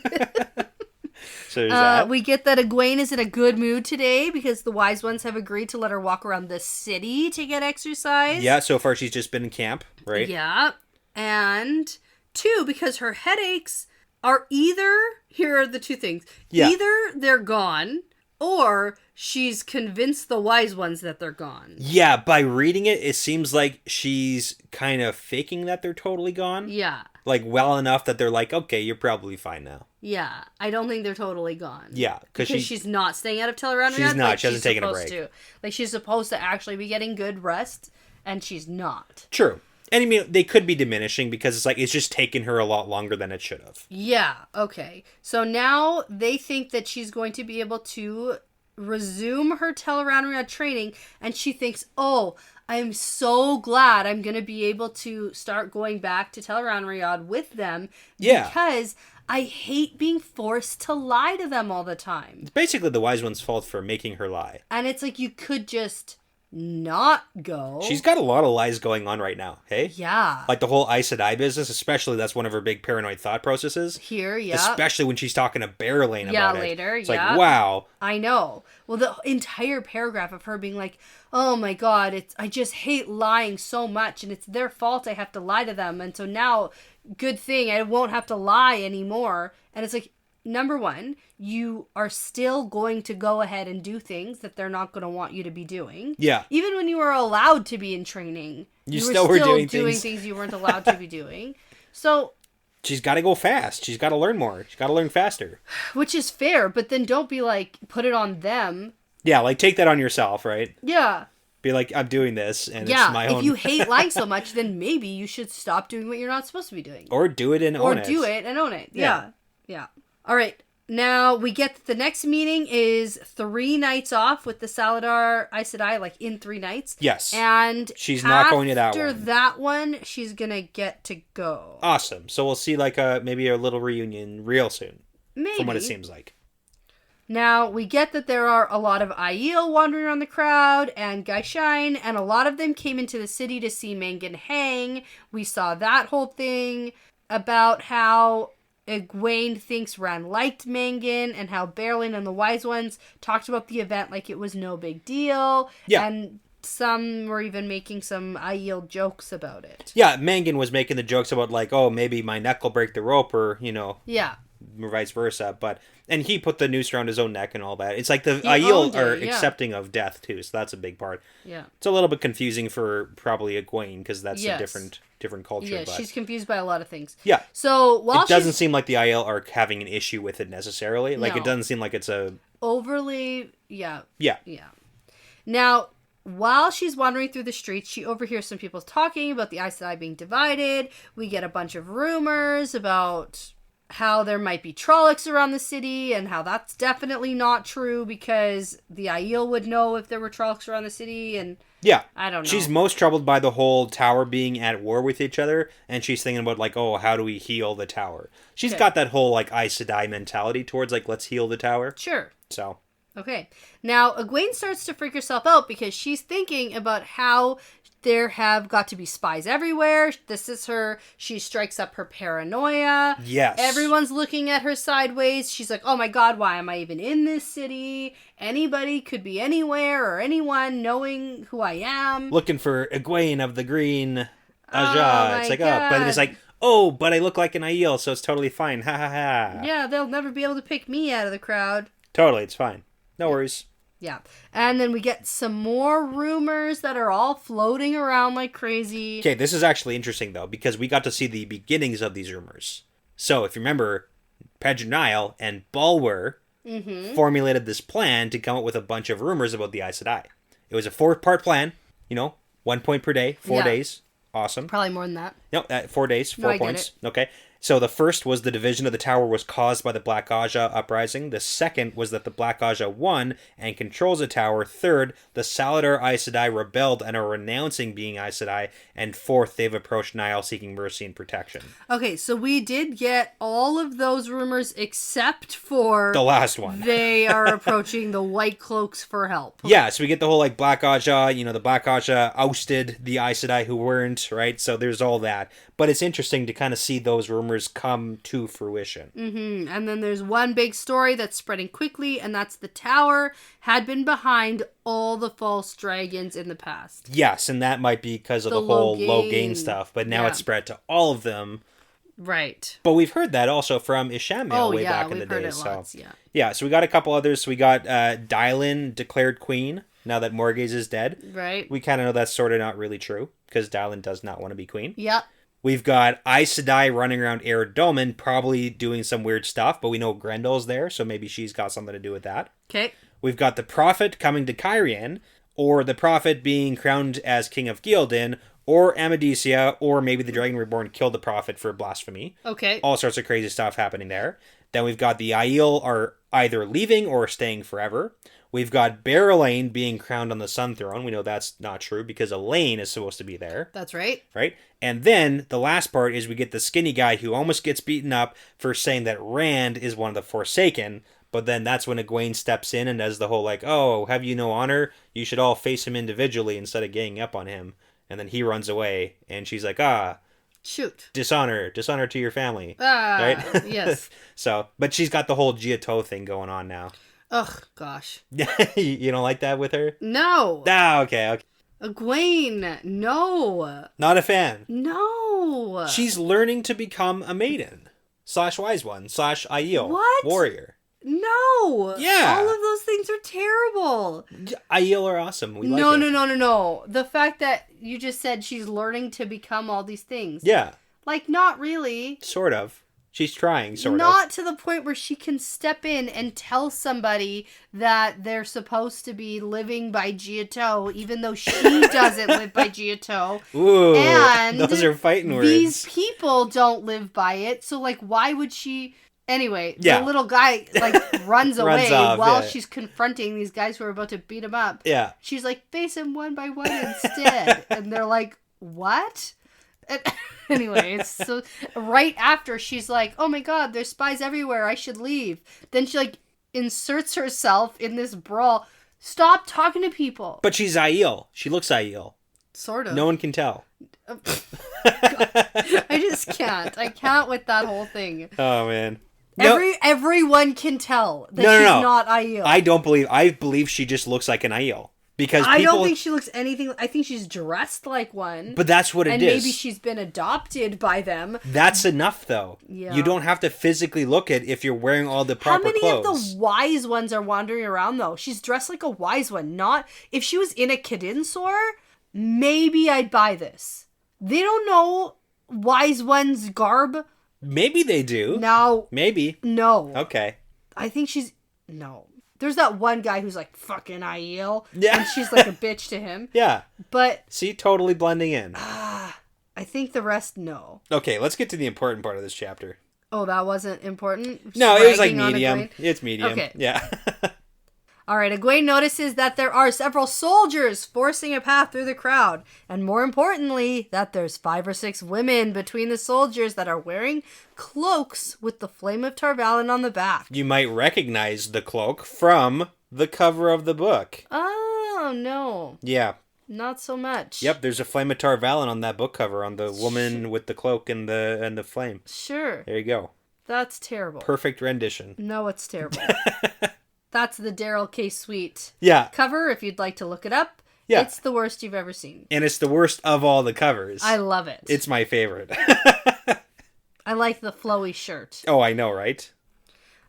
So there's that. We get that Egwene is in a good mood today because the wise ones have agreed to let her walk around the city to get exercise. Yeah, so far she's just been in camp, right? Yeah. And 2, because her headaches are here are the 2 things. Yeah. Either they're gone or she's convinced the wise ones that they're gone. Yeah, by reading it, it seems like she's kind of faking that they're totally gone. Yeah. Well enough that they're okay, you're probably fine now. Yeah, I don't think they're totally gone. Yeah, because she's not staying out of Teleron. She's not. She hasn't taken a break. She's supposed to actually be getting good rest, and she's not. True. And I mean, they could be diminishing because it's like, it's just taken her a lot longer than it should have. Yeah, okay. So now they think that she's going to be able to resume her Tel'aran'rhiod training, and she thinks, oh, I'm so glad I'm going to be able to start going back to Tel'aran'rhiod with them. Yeah. Because I hate being forced to lie to them all the time. It's basically the Wise One's fault for making her lie. And it's like, you could just not go. She's got a lot of lies going on right now, hey? Yeah. Like the whole Aes Sedai business, especially, that's one of her big paranoid thought processes. Here, yeah. Especially when she's talking to Berelain about it. Later, it's like, wow. I know. Well, the entire paragraph of her being like, oh my god, I just hate lying so much, and it's their fault I have to lie to them, and so now, good thing, I won't have to lie anymore. And it's like, number one, you are still going to go ahead and do things that they're not going to want you to be doing. Yeah. Even when you were allowed to be in training, you still were doing things you weren't allowed to be doing. So she's got to go fast. She's got to learn more. She's got to learn faster. Which is fair, but then don't be like, put it on them. Yeah, like take that on yourself, right? Yeah. Be like, I'm doing this, and it's my own. If you hate lying so much, then maybe you should stop doing what you're not supposed to be doing. Or do it and own it. Or do it and own it. Yeah. All right. Now, we get the next meeting is 3 nights off with the Salidar Aes Sedai, like in 3 nights. Yes. And she's not going to that one. After that one, she's going to get to go. Awesome. So we'll see like maybe a little reunion real soon. Maybe. From what it seems like. Now, we get that there are a lot of Aiel wandering around the crowd, and Gaishain, and a lot of them came into the city to see Mangan hang. We saw that whole thing about how Egwene thinks Ran liked Mangan, and how Berlin and the Wise Ones talked about the event like it was no big deal. Yeah. And some were even making some Aiel jokes about it. Yeah, Mangan was making the jokes about like, oh, maybe my neck will break the rope, or, Yeah. Vice versa, and he put the noose around his own neck and all that. It's like the Aiel are accepting of death too, so that's a big part. Yeah, it's a little bit confusing for probably Egwene because that's a different culture. Yeah, but she's confused by a lot of things. Yeah, so while it doesn't seem like the Aiel are having an issue with it necessarily. Like it doesn't seem like it's a overly. Yeah. Now, while she's wandering through the streets, she overhears some people talking about the Aes Sedai being divided. We get a bunch of rumors about how there might be Trollocs around the city, and how that's definitely not true because the Aiel would know if there were Trollocs around the city, and I don't know. She's most troubled by the whole tower being at war with each other, and she's thinking about like, oh, how do we heal the tower? She's got that whole like Aes Sedai mentality towards like, let's heal the tower. Sure. So. Okay. Now, Egwene starts to freak herself out because she's thinking about how there have got to be spies everywhere. This is her. She strikes up her paranoia. Yes. Everyone's looking at her sideways. She's like, oh my god, why am I even in this city? Anybody could be anywhere or anyone knowing who I am. Looking for Egwene of the Green Aja. Oh it's like, god. oh, but then it's like, oh, but I look like an Aiel, so it's totally fine. Ha ha ha. Yeah, they'll never be able to pick me out of the crowd. Totally, it's fine. No worries. Yeah. And then we get some more rumors that are all floating around like crazy. Okay, this is actually interesting, though, because we got to see the beginnings of these rumors. So, if you remember, Pedronile and Bulwer formulated this plan to come up with a bunch of rumors about the Aes Sedai. It was a 4-part plan, 1 point per day, 4 days. Awesome. Probably more than that. No, 4 days, 4 points. Okay. So the first was the division of the tower was caused by the Black Aja uprising. The second was that the Black Aja won and controls the tower. Third, the Salidar Aes Sedai rebelled and are renouncing being Aes Sedai. And fourth, they've approached Nile seeking mercy and protection. Okay, so we did get all of those rumors except for the last one. They are approaching the White Cloaks for help. Yeah, so we get the whole like Black Aja, the Black Aja ousted the Aes Sedai who weren't, right? So there's all that. But it's interesting to kind of see those rumors come to fruition. Mm-hmm. And then there's one big story that's spreading quickly, and that's the tower had been behind all the false dragons in the past. Yes, and that might be because of the whole Logain stuff, but now it's spread to all of them. Right. But we've heard that also from Ishamael way back in the day. Lots, so we got a couple others. So we got Dylan declared queen now that Morgase is dead. Right. We kind of know that's sort of not really true because Dylan does not want to be queen. Yep. We've got Aes Sedai running around Eridomen, probably doing some weird stuff, but we know Grendel's there, so maybe she's got something to do with that. Okay. We've got the Prophet coming to Cairhien, or the Prophet being crowned as King of Gildan, or Amadicia, or maybe the Dragon Reborn killed the prophet for blasphemy. Okay. All sorts of crazy stuff happening there. Then we've got the Aiel are either leaving or staying forever. We've got Berelain being crowned on the Sun Throne. We know that's not true because Elaine is supposed to be there. That's right. Right? And then the last part is we get the skinny guy who almost gets beaten up for saying that Rand is one of the Forsaken. But then that's when Egwene steps in and does the whole like, oh, have you no honor? You should all face him individually instead of ganging up on him. And then he runs away and she's like, shoot. Dishonor to your family. Right? Yes. So, but she's got the whole Giotto thing going on now. Ugh, gosh. You don't like that with her? No. Okay. Egwene, no. Not a fan. No. She's learning to become a maiden. / wise one. / Aiel. What? Warrior. No. Yeah. All of those things are terrible. Aiel are awesome. We like No. it. No. The fact that you just said she's learning to become all these things. Yeah. Like, not really. Sort of. She's trying, sort of. Not to the point where she can step in and tell somebody that they're supposed to be living by Giotto, even though she doesn't live by Giotto. Ooh, and those are fighting words. These people don't live by it, so, like, why would she... Anyway, yeah. The little guy, like, runs away off, while yeah. she's confronting these guys who are about to beat him up. Yeah. She's like, face him one by one instead. And they're like, what? And anyway, it's so... Right after, she's like, oh my god, there's spies everywhere, I should leave. Then she, like, inserts herself in this brawl. Stop talking to people. But she's Aiel. She looks Aiel. Sort of. No one can tell. I just can't. I can't with that whole thing. Oh, man. Everyone can tell that she's not Aiel. I believe she just looks like an Aiel. Because I don't think she looks anything... I think she's dressed like one. But that's what it is. And maybe she's been adopted by them. That's enough, though. Yeah. You don't have to physically look it if you're wearing all the proper clothes. How many of the wise ones are wandering around, though? She's dressed like a wise one. Not... If she was in a Kadinsor, maybe I'd buy this. They don't know wise one's garb. Maybe they do. No. Maybe. No. Okay. I think she's... No. There's that one guy who's like, fucking Aiel. Yeah. And she's like a bitch to him. Yeah. But... See, totally blending in. I think the rest, no. Okay, let's get to the important part of this chapter. Oh, that wasn't important? No, it was like Bragging on medium. Egwene? It's medium. Okay. Yeah. All right, Egwene notices that there are several soldiers forcing a path through the crowd. And more importantly, that there's 5 or 6 women between the soldiers that are wearing cloaks with the flame of Tarvalin on the back. You might recognize the cloak from the cover of the book. Oh, no. Yeah. Not so much. Yep, there's a flame of Tarvalin on that book cover, on the woman with the cloak and the flame. Sure. There you go. That's terrible. Perfect rendition. No, it's terrible. That's the Daryl K. Sweet cover, if you'd like to look it up. Yeah. It's the worst you've ever seen. And it's the worst of all the covers. I love it. It's my favorite. I like the flowy shirt. Oh, I know, right?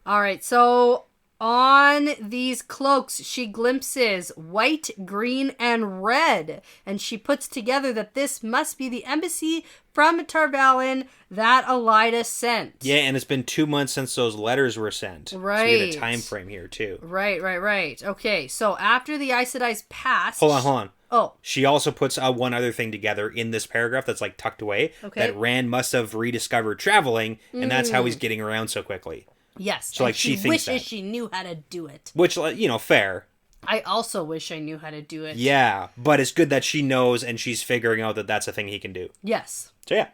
All right, so on these cloaks, she glimpses white, green, and red. And she puts together that this must be the embassy from Tarvalin that Elida sent. Yeah, and it's been 2 months since those letters were sent. Right. So we get a time frame here, too. Right. Okay, so after the Aes Sedai's passed... Hold on. Oh. She also puts one other thing together in this paragraph that's like tucked away. Okay. That Rand must have rediscovered traveling, and that's how he's getting around so quickly. Yes. So like she thinks wishes she knew how to do it. Which, fair. I also wish I knew how to do it. Yeah, but it's good that she knows and she's figuring out that that's a thing he can do. Yes. So yeah.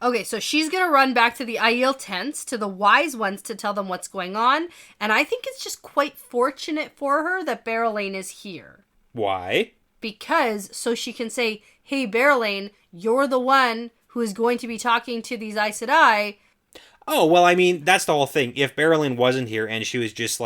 Okay, so she's going to run back to the Aiel tents, to the wise ones, to tell them what's going on. And I think it's just quite fortunate for her that Berelain is here. Why? Because so she can say, hey, Berelain, you're the one who is going to be talking to these Aes Sedai. Oh, well, I mean, that's the whole thing. If Berelain wasn't here and she was just,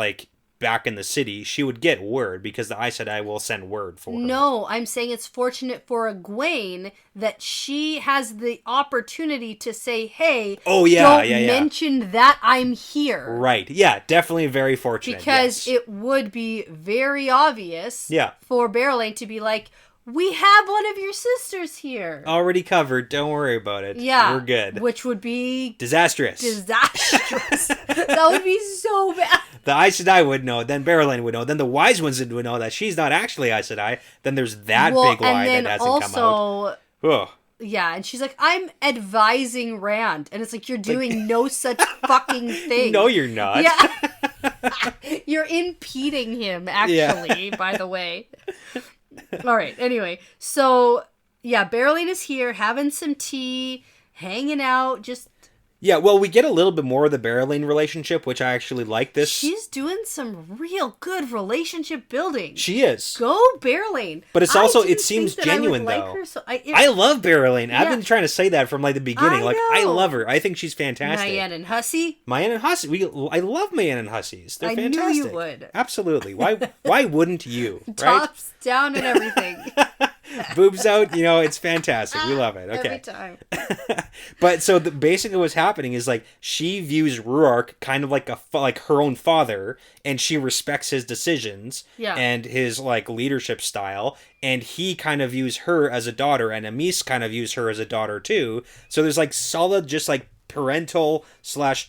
back in the city, she would get word because the Aes Sedai will send word for her. No, I'm saying it's fortunate for Egwene that she has the opportunity to say, hey, don't mention that I'm here. Right. Yeah, definitely very fortunate. Because it would be very obvious for Berelain to be like, we have one of your sisters here. Already covered. Don't worry about it. Yeah. We're good. Which would be... Disastrous. That would be so bad. The Aes Sedai would know. Then Berelain would know. Then the wise ones would know that she's not actually Aes Sedai. Then there's that big lie that hasn't come out. Ugh. Yeah, and she's like, I'm advising Rand. And it's like, you're doing no such fucking thing. No, you're not. Yeah. You're impeding him, actually, by the way. All right, anyway. So, yeah, Berylene is here having some tea, hanging out, just... Yeah, well, we get a little bit more of the Berylene relationship, which I actually like this. She's doing some real good relationship building. She is. Go Berylene. But it's also, it seems genuine, though. Her, so I love Berylene. Yeah. I've been trying to say that from, like, the beginning. I love her. I think she's fantastic. Mayanne and Hussey. Mayanne and Hussey. I love Mayanne and Hussies. They're fantastic. I knew you would. Absolutely. Why wouldn't you? Right? Tops down and everything. Boobs out, it's fantastic. We love it. Okay. Every time. But so basically what's happening is like she views Ruark kind of like her own father, and she respects his decisions and his like leadership style, and he kind of views her as a daughter, and Amis kind of views her as a daughter too. So there's like solid just like parental /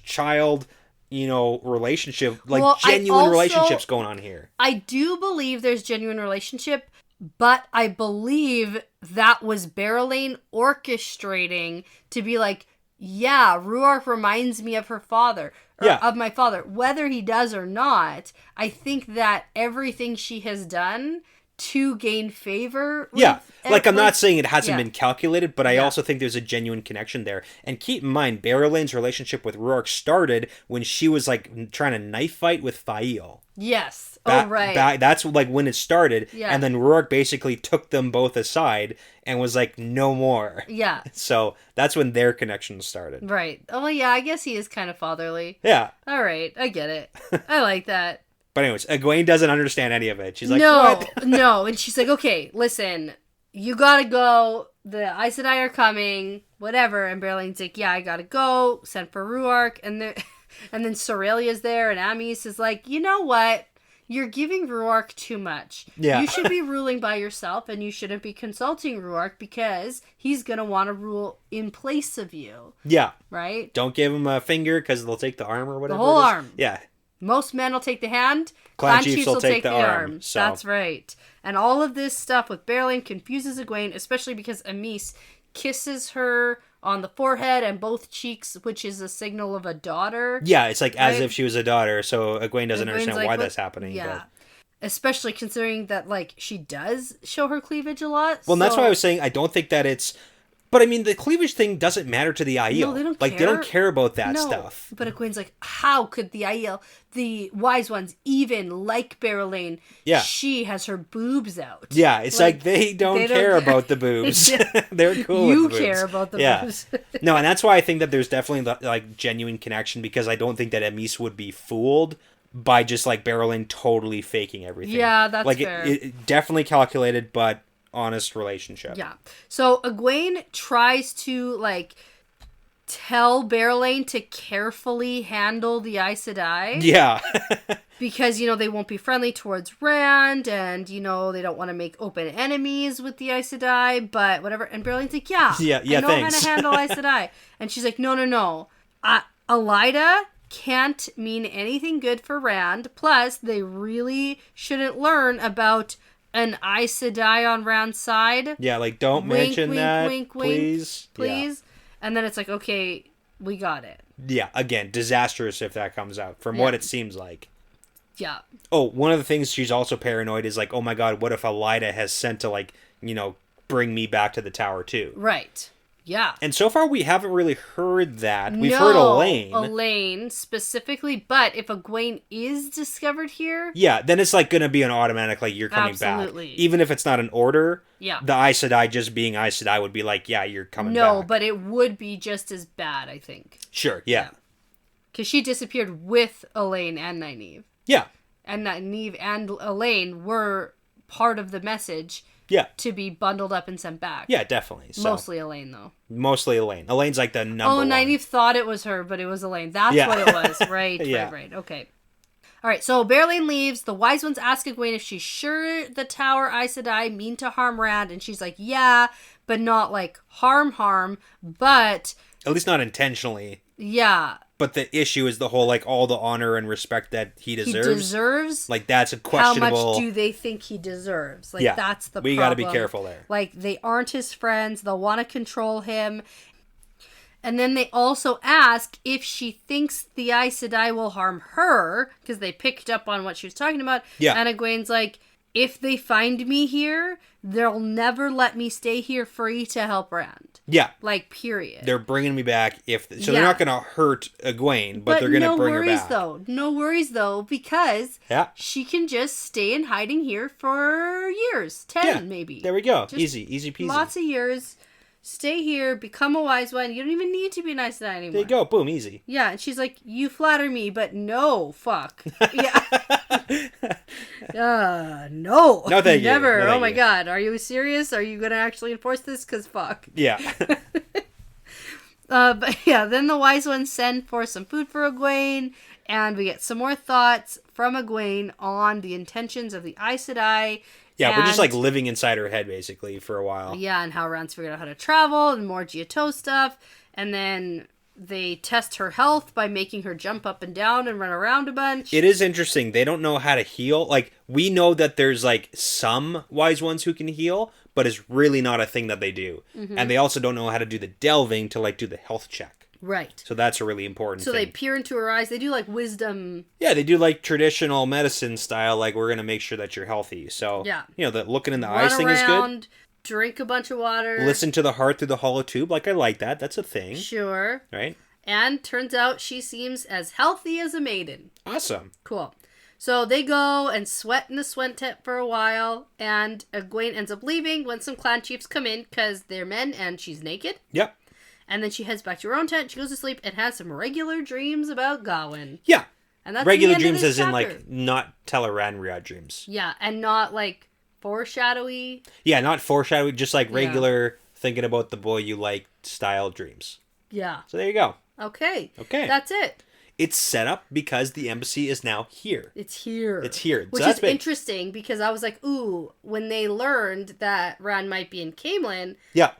child relationship, like genuine relationships going on here. I do believe there's genuine relationship, but I believe that was Berylene orchestrating to be like, yeah, Ruark reminds me of her father, of my father. Whether he does or not, I think that everything she has done to gain favor. I'm not saying it hasn't been calculated, but I also think there's a genuine connection there. And keep in mind, Berylene's relationship with Ruark started when she was like trying to knife fight with Fael. Yes. Right. That's like when it started. Yeah. And then Ruark basically took them both aside and was like, no more. Yeah. So that's when their connection started. Right. Oh, yeah, I guess he is kind of fatherly. Yeah. All right. I get it. I like that. But anyways, Egwene doesn't understand any of it. She's like, what? No. And she's like, okay, listen, you gotta go. The Aes Sedai are coming, whatever. And Berylaine's like, yeah, I gotta go. Send for Ruark. And then Sorelia's there, and Amis is like, you know what? You're giving Ruark too much. Yeah. You should be ruling by yourself, and you shouldn't be consulting Ruark because he's going to want to rule in place of you. Yeah. Right? Don't give him a finger because they'll take the arm or whatever. The whole arm. Yeah. Most men will take the hand. Clan chiefs will take the arm. So. That's right. And all of this stuff with Berylene confuses Egwene, especially because Amis kisses her on the forehead and both cheeks, which is a signal of a daughter. Yeah, it's like as if she was a daughter, so Egwene doesn't understand why that's happening. Yeah. But... especially considering that, like, she does show her cleavage a lot. Well, and that's why I was saying I don't think that it's... But, I mean, the cleavage thing doesn't matter to the Aiel. No, they don't care. They don't care about that stuff. But Egwene's like, how could the Aiel, the wise ones, even like Berylene, she has her boobs out. Yeah, it's like they don't care about the boobs. They're cool with the boobs. You care about the boobs. No, and that's why I think that there's definitely, like, genuine connection, because I don't think that Amis would be fooled by just, like, Berylene totally faking everything. Yeah, that's fair. It definitely calculated, but... honest relationship. Yeah. So Egwene tries to like tell Berylene to carefully handle the Aes Sedai. Yeah. Because, they won't be friendly towards Rand, and, they don't want to make open enemies with the Aes Sedai, but whatever. And Berylaine's like, I know thanks. how to handle Aes Sedai. And she's like, no. Elida can't mean anything good for Rand. Plus, they really shouldn't learn about an Aes Sedai on Rand's side. Yeah, like, don't mention that, wink, please. Yeah. And then it's like, okay, we got it. Yeah, again, disastrous if that comes out, from what it seems like. Yeah. Oh, one of the things she's also paranoid is like, oh my god, what if Elida has sent to, like, bring me back to the tower too? Right. Yeah. And so far we haven't really heard that. We've heard Elaine. Elaine specifically, but if Egwene is discovered here... yeah, then it's like going to be an automatic, like, you're coming back. Even if it's not an order, the Aes Sedai just being Aes Sedai would be like, yeah, you're coming back. No, but it would be just as bad, I think. Sure, yeah. Because she disappeared with Elaine and Nynaeve. Yeah. And Nynaeve and Elaine were part of the message... yeah. To be bundled up and sent back. Yeah, definitely. So, mostly Elaine, though. Mostly Elaine. Elaine's like the number one. Oh, Nynaeve thought it was her, but it was Elaine. That's what it was. Right, right. Okay. All right, so Berylene leaves. The Wise Ones ask Egwene if she's sure the Tower Aes Sedai mean to harm Rand, and she's like, yeah, but not like harm, but... at least not intentionally. Yeah. But the issue is the whole, like, all the honor and respect that he deserves. He deserves? Like, that's a questionable... How much do they think he deserves? Like, that's the we problem. gotta be careful there. Like, they aren't his friends. They'll want to control him. And then they also ask if she thinks the Aes Sedai will harm her, because they picked up on what she was talking about. Yeah. And Egwene's like, if they find me here, they'll never let me stay here free to help Rand. Yeah. Like, period. They're bringing me back so they're not going to hurt Egwene, but they're going to bring her back. No worries, though, because she can just stay in hiding here for years. 10, maybe. There we go. Just easy peasy. Lots of years. Stay here, become a wise one. You don't even need to be nice to that anymore. There you go. Boom, easy. Yeah, and she's like, you flatter me, but no, fuck. Yeah. No. No, thank you. Never. No, thank oh my you. God. Are you serious? Are you going to actually enforce this? Because fuck. Yeah. But yeah, then the wise ones send for some food for Egwene, and we get some more thoughts from Egwene on the intentions of the Aes Sedai. Yeah, we're just like living inside her head basically for a while. Yeah, and how Rand's figured out how to travel and more Giotto stuff. And then they test her health by making her jump up and down and run around a bunch. It is interesting. They don't know how to heal. Like, we know that there's like some wise ones who can heal, but it's really not a thing that they do. Mm-hmm. And they also don't know how to do the delving to like do the health check. Right. So that's a really important thing. So they peer into her eyes. They do like wisdom. Yeah, they do like traditional medicine style, like we're going to make sure that you're healthy. So, the looking in the eyes thing is good. Drink a bunch of water. Listen to the heart through the hollow tube. Like, I like that. That's a thing. Sure. Right? And turns out she seems as healthy as a maiden. Awesome. Cool. So they go and sweat in the sweat tent for a while, and Egwene ends up leaving when some clan chiefs come in because they're men and she's naked. Yep. And then she heads back to her own tent, she goes to sleep, and has some regular dreams about Gawain. Yeah. And that's regular the end dreams of this as chapter. in, like, not Teleranria dreams. Yeah, and not, like, foreshadowy. Yeah, not foreshadowy, just, like, regular thinking about the boy you like style dreams. Yeah. So there you go. Okay. Okay. That's it. It's set up because the embassy is now here. It's here. It's here. Which is interesting because I was like, ooh, when they learned that Rand might be in Caemlyn,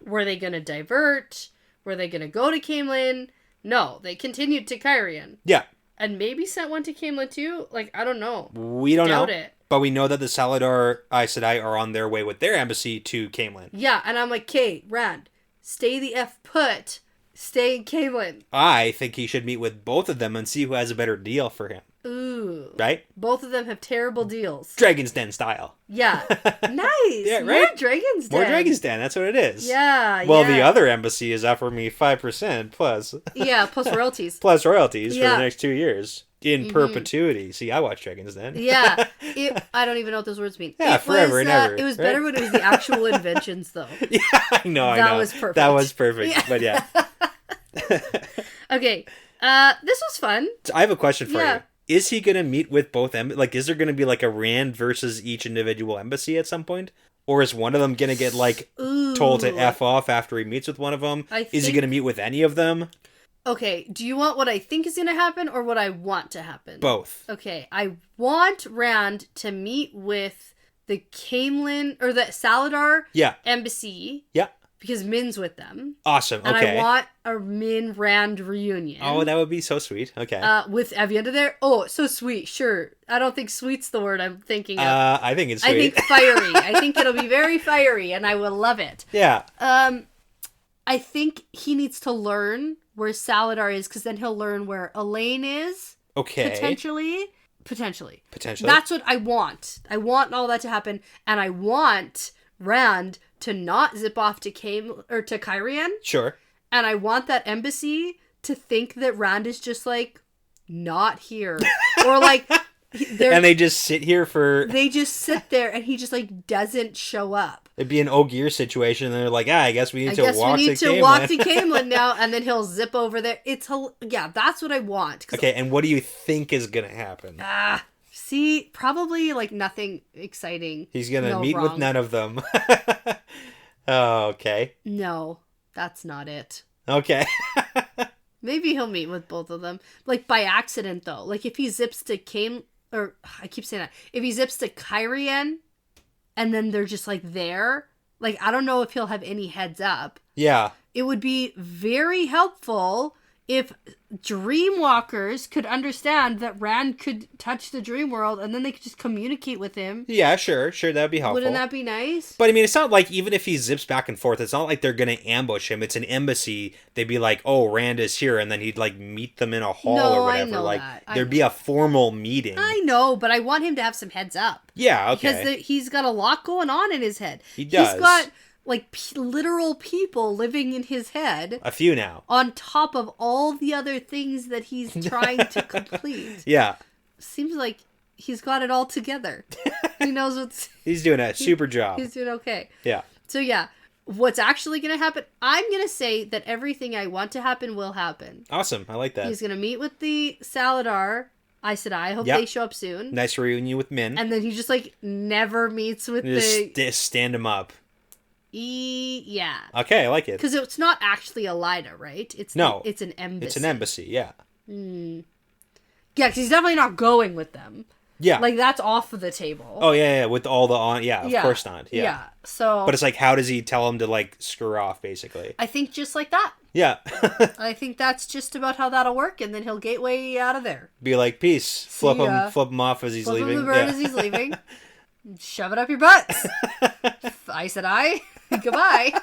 were they going to divert? Were they going to go to Caemlyn? No, they continued to Cairhien. Yeah. And maybe sent one to Caemlyn too? Like, I don't know. We don't know. Doubt it. But we know that the Saladar Aes Sedai are on their way with their embassy to Caemlyn. Yeah, and I'm like, okay, Rand, stay the F put. Stay in Caemlyn. I think he should meet with both of them and see who has a better deal for him. Ooh. Right? Both of them have terrible deals. Dragon's Den style. Yeah. Nice. Yeah, right? More Dragon's Den. More Dragon's Den. That's what it is. Yeah. Well, the other embassy is offering me 5% plus. Yeah, plus royalties. Plus royalties for the next 2 years. In perpetuity. See, I watch Dragon's Den. Yeah. I don't even know what those words mean. Yeah, forever and ever. It was better when it was the actual inventions, though. Yeah, I know. That was perfect. That was perfect. Yeah. But yeah. Okay. This was fun. So I have a question for you. Is he going to meet with both like, is there going to be like a Rand versus each individual embassy at some point? Or is one of them going to get like told to F off after he meets with one of them? Is he going to meet with any of them? Okay, do you want what I think is going to happen or what I want to happen? Both. Okay, I want Rand to meet with the Caemlyn, or the Saladar embassy. Yeah. Because Min's with them. Awesome, okay. And I want a Min-Rand reunion. Oh, that would be so sweet. Okay. With Evienda there. Oh, so sweet, sure. I don't think sweet's the word I'm thinking of. I think it's sweet. I think fiery. I think it'll be very fiery, and I will love it. Yeah. I think he needs to learn where Saladar is, because then he'll learn where Elaine is. Okay. Potentially. Potentially. That's what I want. I want all that to happen, and I want Rand to not zip off to Cairhien. Sure. And I want that embassy to think that Rand is just like not here, or like and they just sit here for. They just sit there, and he just like doesn't show up. It'd be an Ogier situation, and they're like, I guess we need to walk to Caemlyn now, and then he'll zip over there. That's what I want. Okay, and what do you think is gonna happen? See, probably like nothing exciting. He's gonna meet with none of them. Oh, okay. No, that's not it. Okay. Maybe he'll meet with both of them. Like by accident though. Like if he zips to if he zips to Cairhien and then they're just like there, like I don't know if he'll have any heads up. Yeah. It would be very helpful if Dreamwalkers could understand that Rand could touch the dream world and then they could just communicate with him. Yeah, sure, that'd be helpful. Wouldn't that be nice? But I mean, it's not like, even if he zips back and forth, it's not like they're gonna ambush him. It's an embassy. They'd be like, oh, Rand is here, and then he'd like meet them in a hall or whatever. I know like that. there'd be a formal meeting. I know, but I want him to have some heads up. Yeah, okay. Because he's got a lot going on in his head. He does. He's got like literal people living in his head. A few now. On top of all the other things that he's trying to complete. Yeah. Seems like he's got it all together. He knows what's... He's doing a super job. He's doing okay. Yeah. So yeah, what's actually going to happen? I'm going to say that everything I want to happen will happen. Awesome. I like that. He's going to meet with the Saladar. I hope they show up soon. Nice reunion with Min. And then he just like never meets with just stand him up. Yeah. Okay, I like it. Because it's not actually a Lida, right? It's an embassy. It's an embassy, yeah. Yeah, because he's definitely not going with them. Yeah. Like, that's off of the table. Oh, yeah, with all the on... Yeah, of course not. Yeah. So... But it's like, how does he tell him to, like, screw off, basically? I think just like that. Yeah. I think that's just about how that'll work, and then he'll gateway out of there. Be like, peace. Flip him off as he's leaving. Flip him the bird as he's leaving. Shove it up your butts. I said I. Goodbye.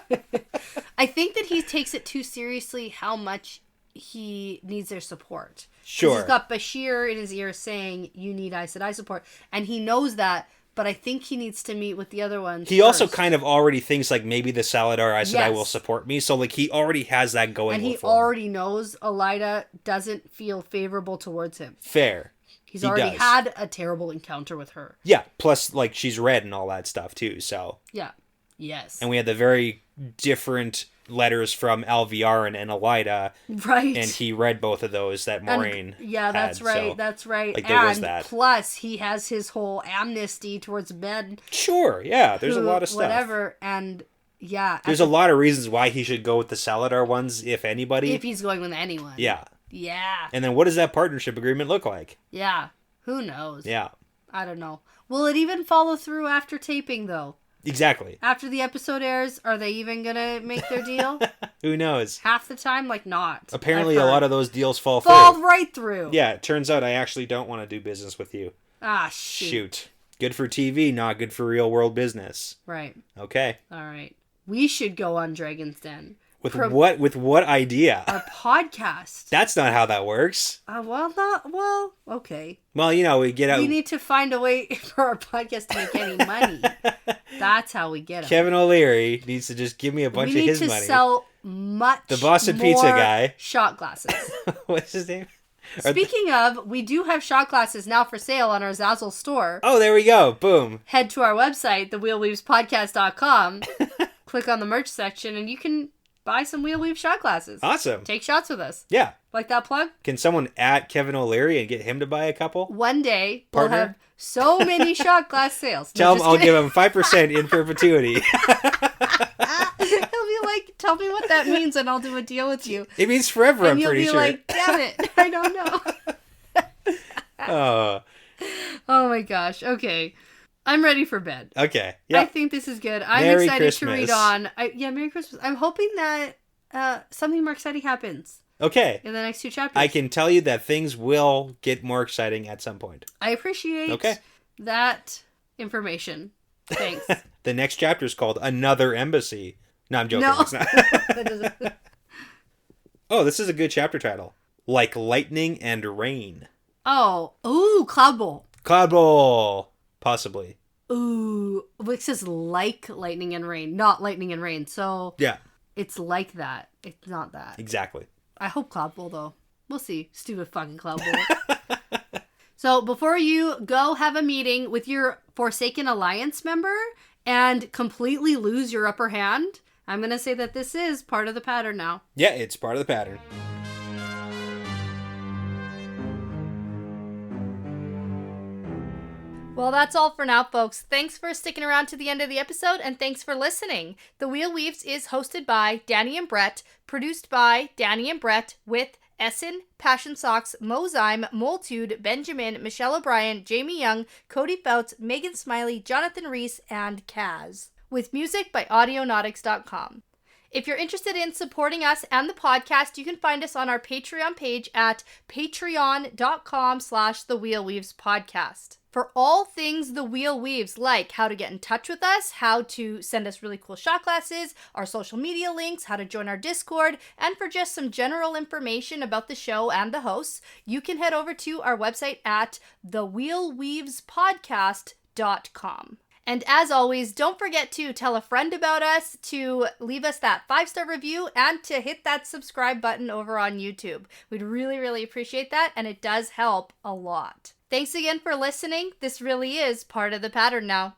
I think that he takes it too seriously how much he needs their support. Sure. He's got Bashir in his ear saying, you need Aes Sedai support. And he knows that, but I think he needs to meet with the other ones He also kind of already thinks, like, maybe the Saladar Aes Sedai will support me. So, like, he already has that going and he for him. already knows Elida doesn't feel favorable towards him. Fair. He's already had a terrible encounter with her. Yeah, plus, like, she's red and all that stuff, too, so... Yeah. Yes. And we had the very different letters from Alviarin and Elida. Right. And he read both of those that Moraine Yeah, that's had, right, so, that's right. Like, there was that. Plus, he has his whole amnesty towards men. Sure, yeah, there's a lot of stuff. Whatever, and... Yeah. There's a lot of reasons why he should go with the Saladar ones, if anybody. If he's going with anyone. Yeah. Yeah. And then what does that partnership agreement look like? Yeah. Who knows? Yeah. I don't know. Will it even follow through after taping, though? Exactly. After the episode airs, are they even going to make their deal? Who knows? Half the time, like, not. Apparently a lot of those deals fall right through. Yeah, it turns out I actually don't want to do business with you. Ah, shoot. Good for TV, not good for real world business. Right. Okay. All right. We should go on Dragon's Den. With what idea? Our podcast. That's not how that works. Okay. Well, you know, we get out. We need to find a way for our podcast to make any money. That's how we get it. Kevin O'Leary needs to just give me a bunch of his money. We need to sell much the Boston Pizza guy. Shot glasses. What's his name? Speaking of, we do have shot glasses now for sale on our Zazzle store. Oh, there we go. Boom. Head to our website, thewheelweavespodcast.com. Click on the merch section, and you can buy some Wheel Weave shot glasses. Awesome. Take shots with us. Yeah. Like that plug? Can someone at Kevin O'Leary and get him to buy a couple? One day, we'll have so many shot glass sales. Tell him I'll give him 5% in perpetuity. He'll be like, tell me what that means and I'll do a deal with you. It means forever, I'm pretty sure. And you'll be like, damn it, I don't know. Oh my gosh. Okay. I'm ready for bed. Okay. Yeah. I think this is good. I'm Merry excited Christmas. to read on. Merry Christmas. I'm hoping that something more exciting happens. Okay. In the next 2 chapters. I can tell you that things will get more exciting at some point. I appreciate that information. Thanks. The next chapter is called Another Embassy. No, I'm joking. No. It's not. Oh, this is a good chapter title. Like Lightning and Rain. Oh. Ooh, Cloud Bowl. Cloud Bowl. Possibly. Ooh. It says like lightning and rain, not lightning and rain. So yeah, it's like that. It's not that. Exactly. I hope Cloud Bowl, though. We'll see. Stupid fucking Cloud Bowl. So before you go have a meeting with your Forsaken Alliance member and completely lose your upper hand, I'm going to say that this is part of the pattern now. Yeah, it's part of the pattern. Well, that's all for now, folks. Thanks for sticking around to the end of the episode, and thanks for listening. The Wheel Weaves is hosted by Dani and Brett, produced by Dani and Brett, with Essen, Passion Socks, Mozyme, Moltude, Benjamin, Michelle O'Brien, Jamie Young, Cody Fouts, Megan Smiley, Jonathan Reese, and Kaz. With music by Audionautics.com. If you're interested in supporting us and the podcast, you can find us on our Patreon page at patreon.com/thewheelweavespodcast. For all things The Wheel Weaves, like how to get in touch with us, how to send us really cool shot glasses, our social media links, how to join our Discord, and for just some general information about the show and the hosts, you can head over to our website at thewheelweavespodcast.com. And as always, don't forget to tell a friend about us, to leave us that 5-star review, and to hit that subscribe button over on YouTube. We'd really, really appreciate that, and it does help a lot. Thanks again for listening. This really is part of the pattern now.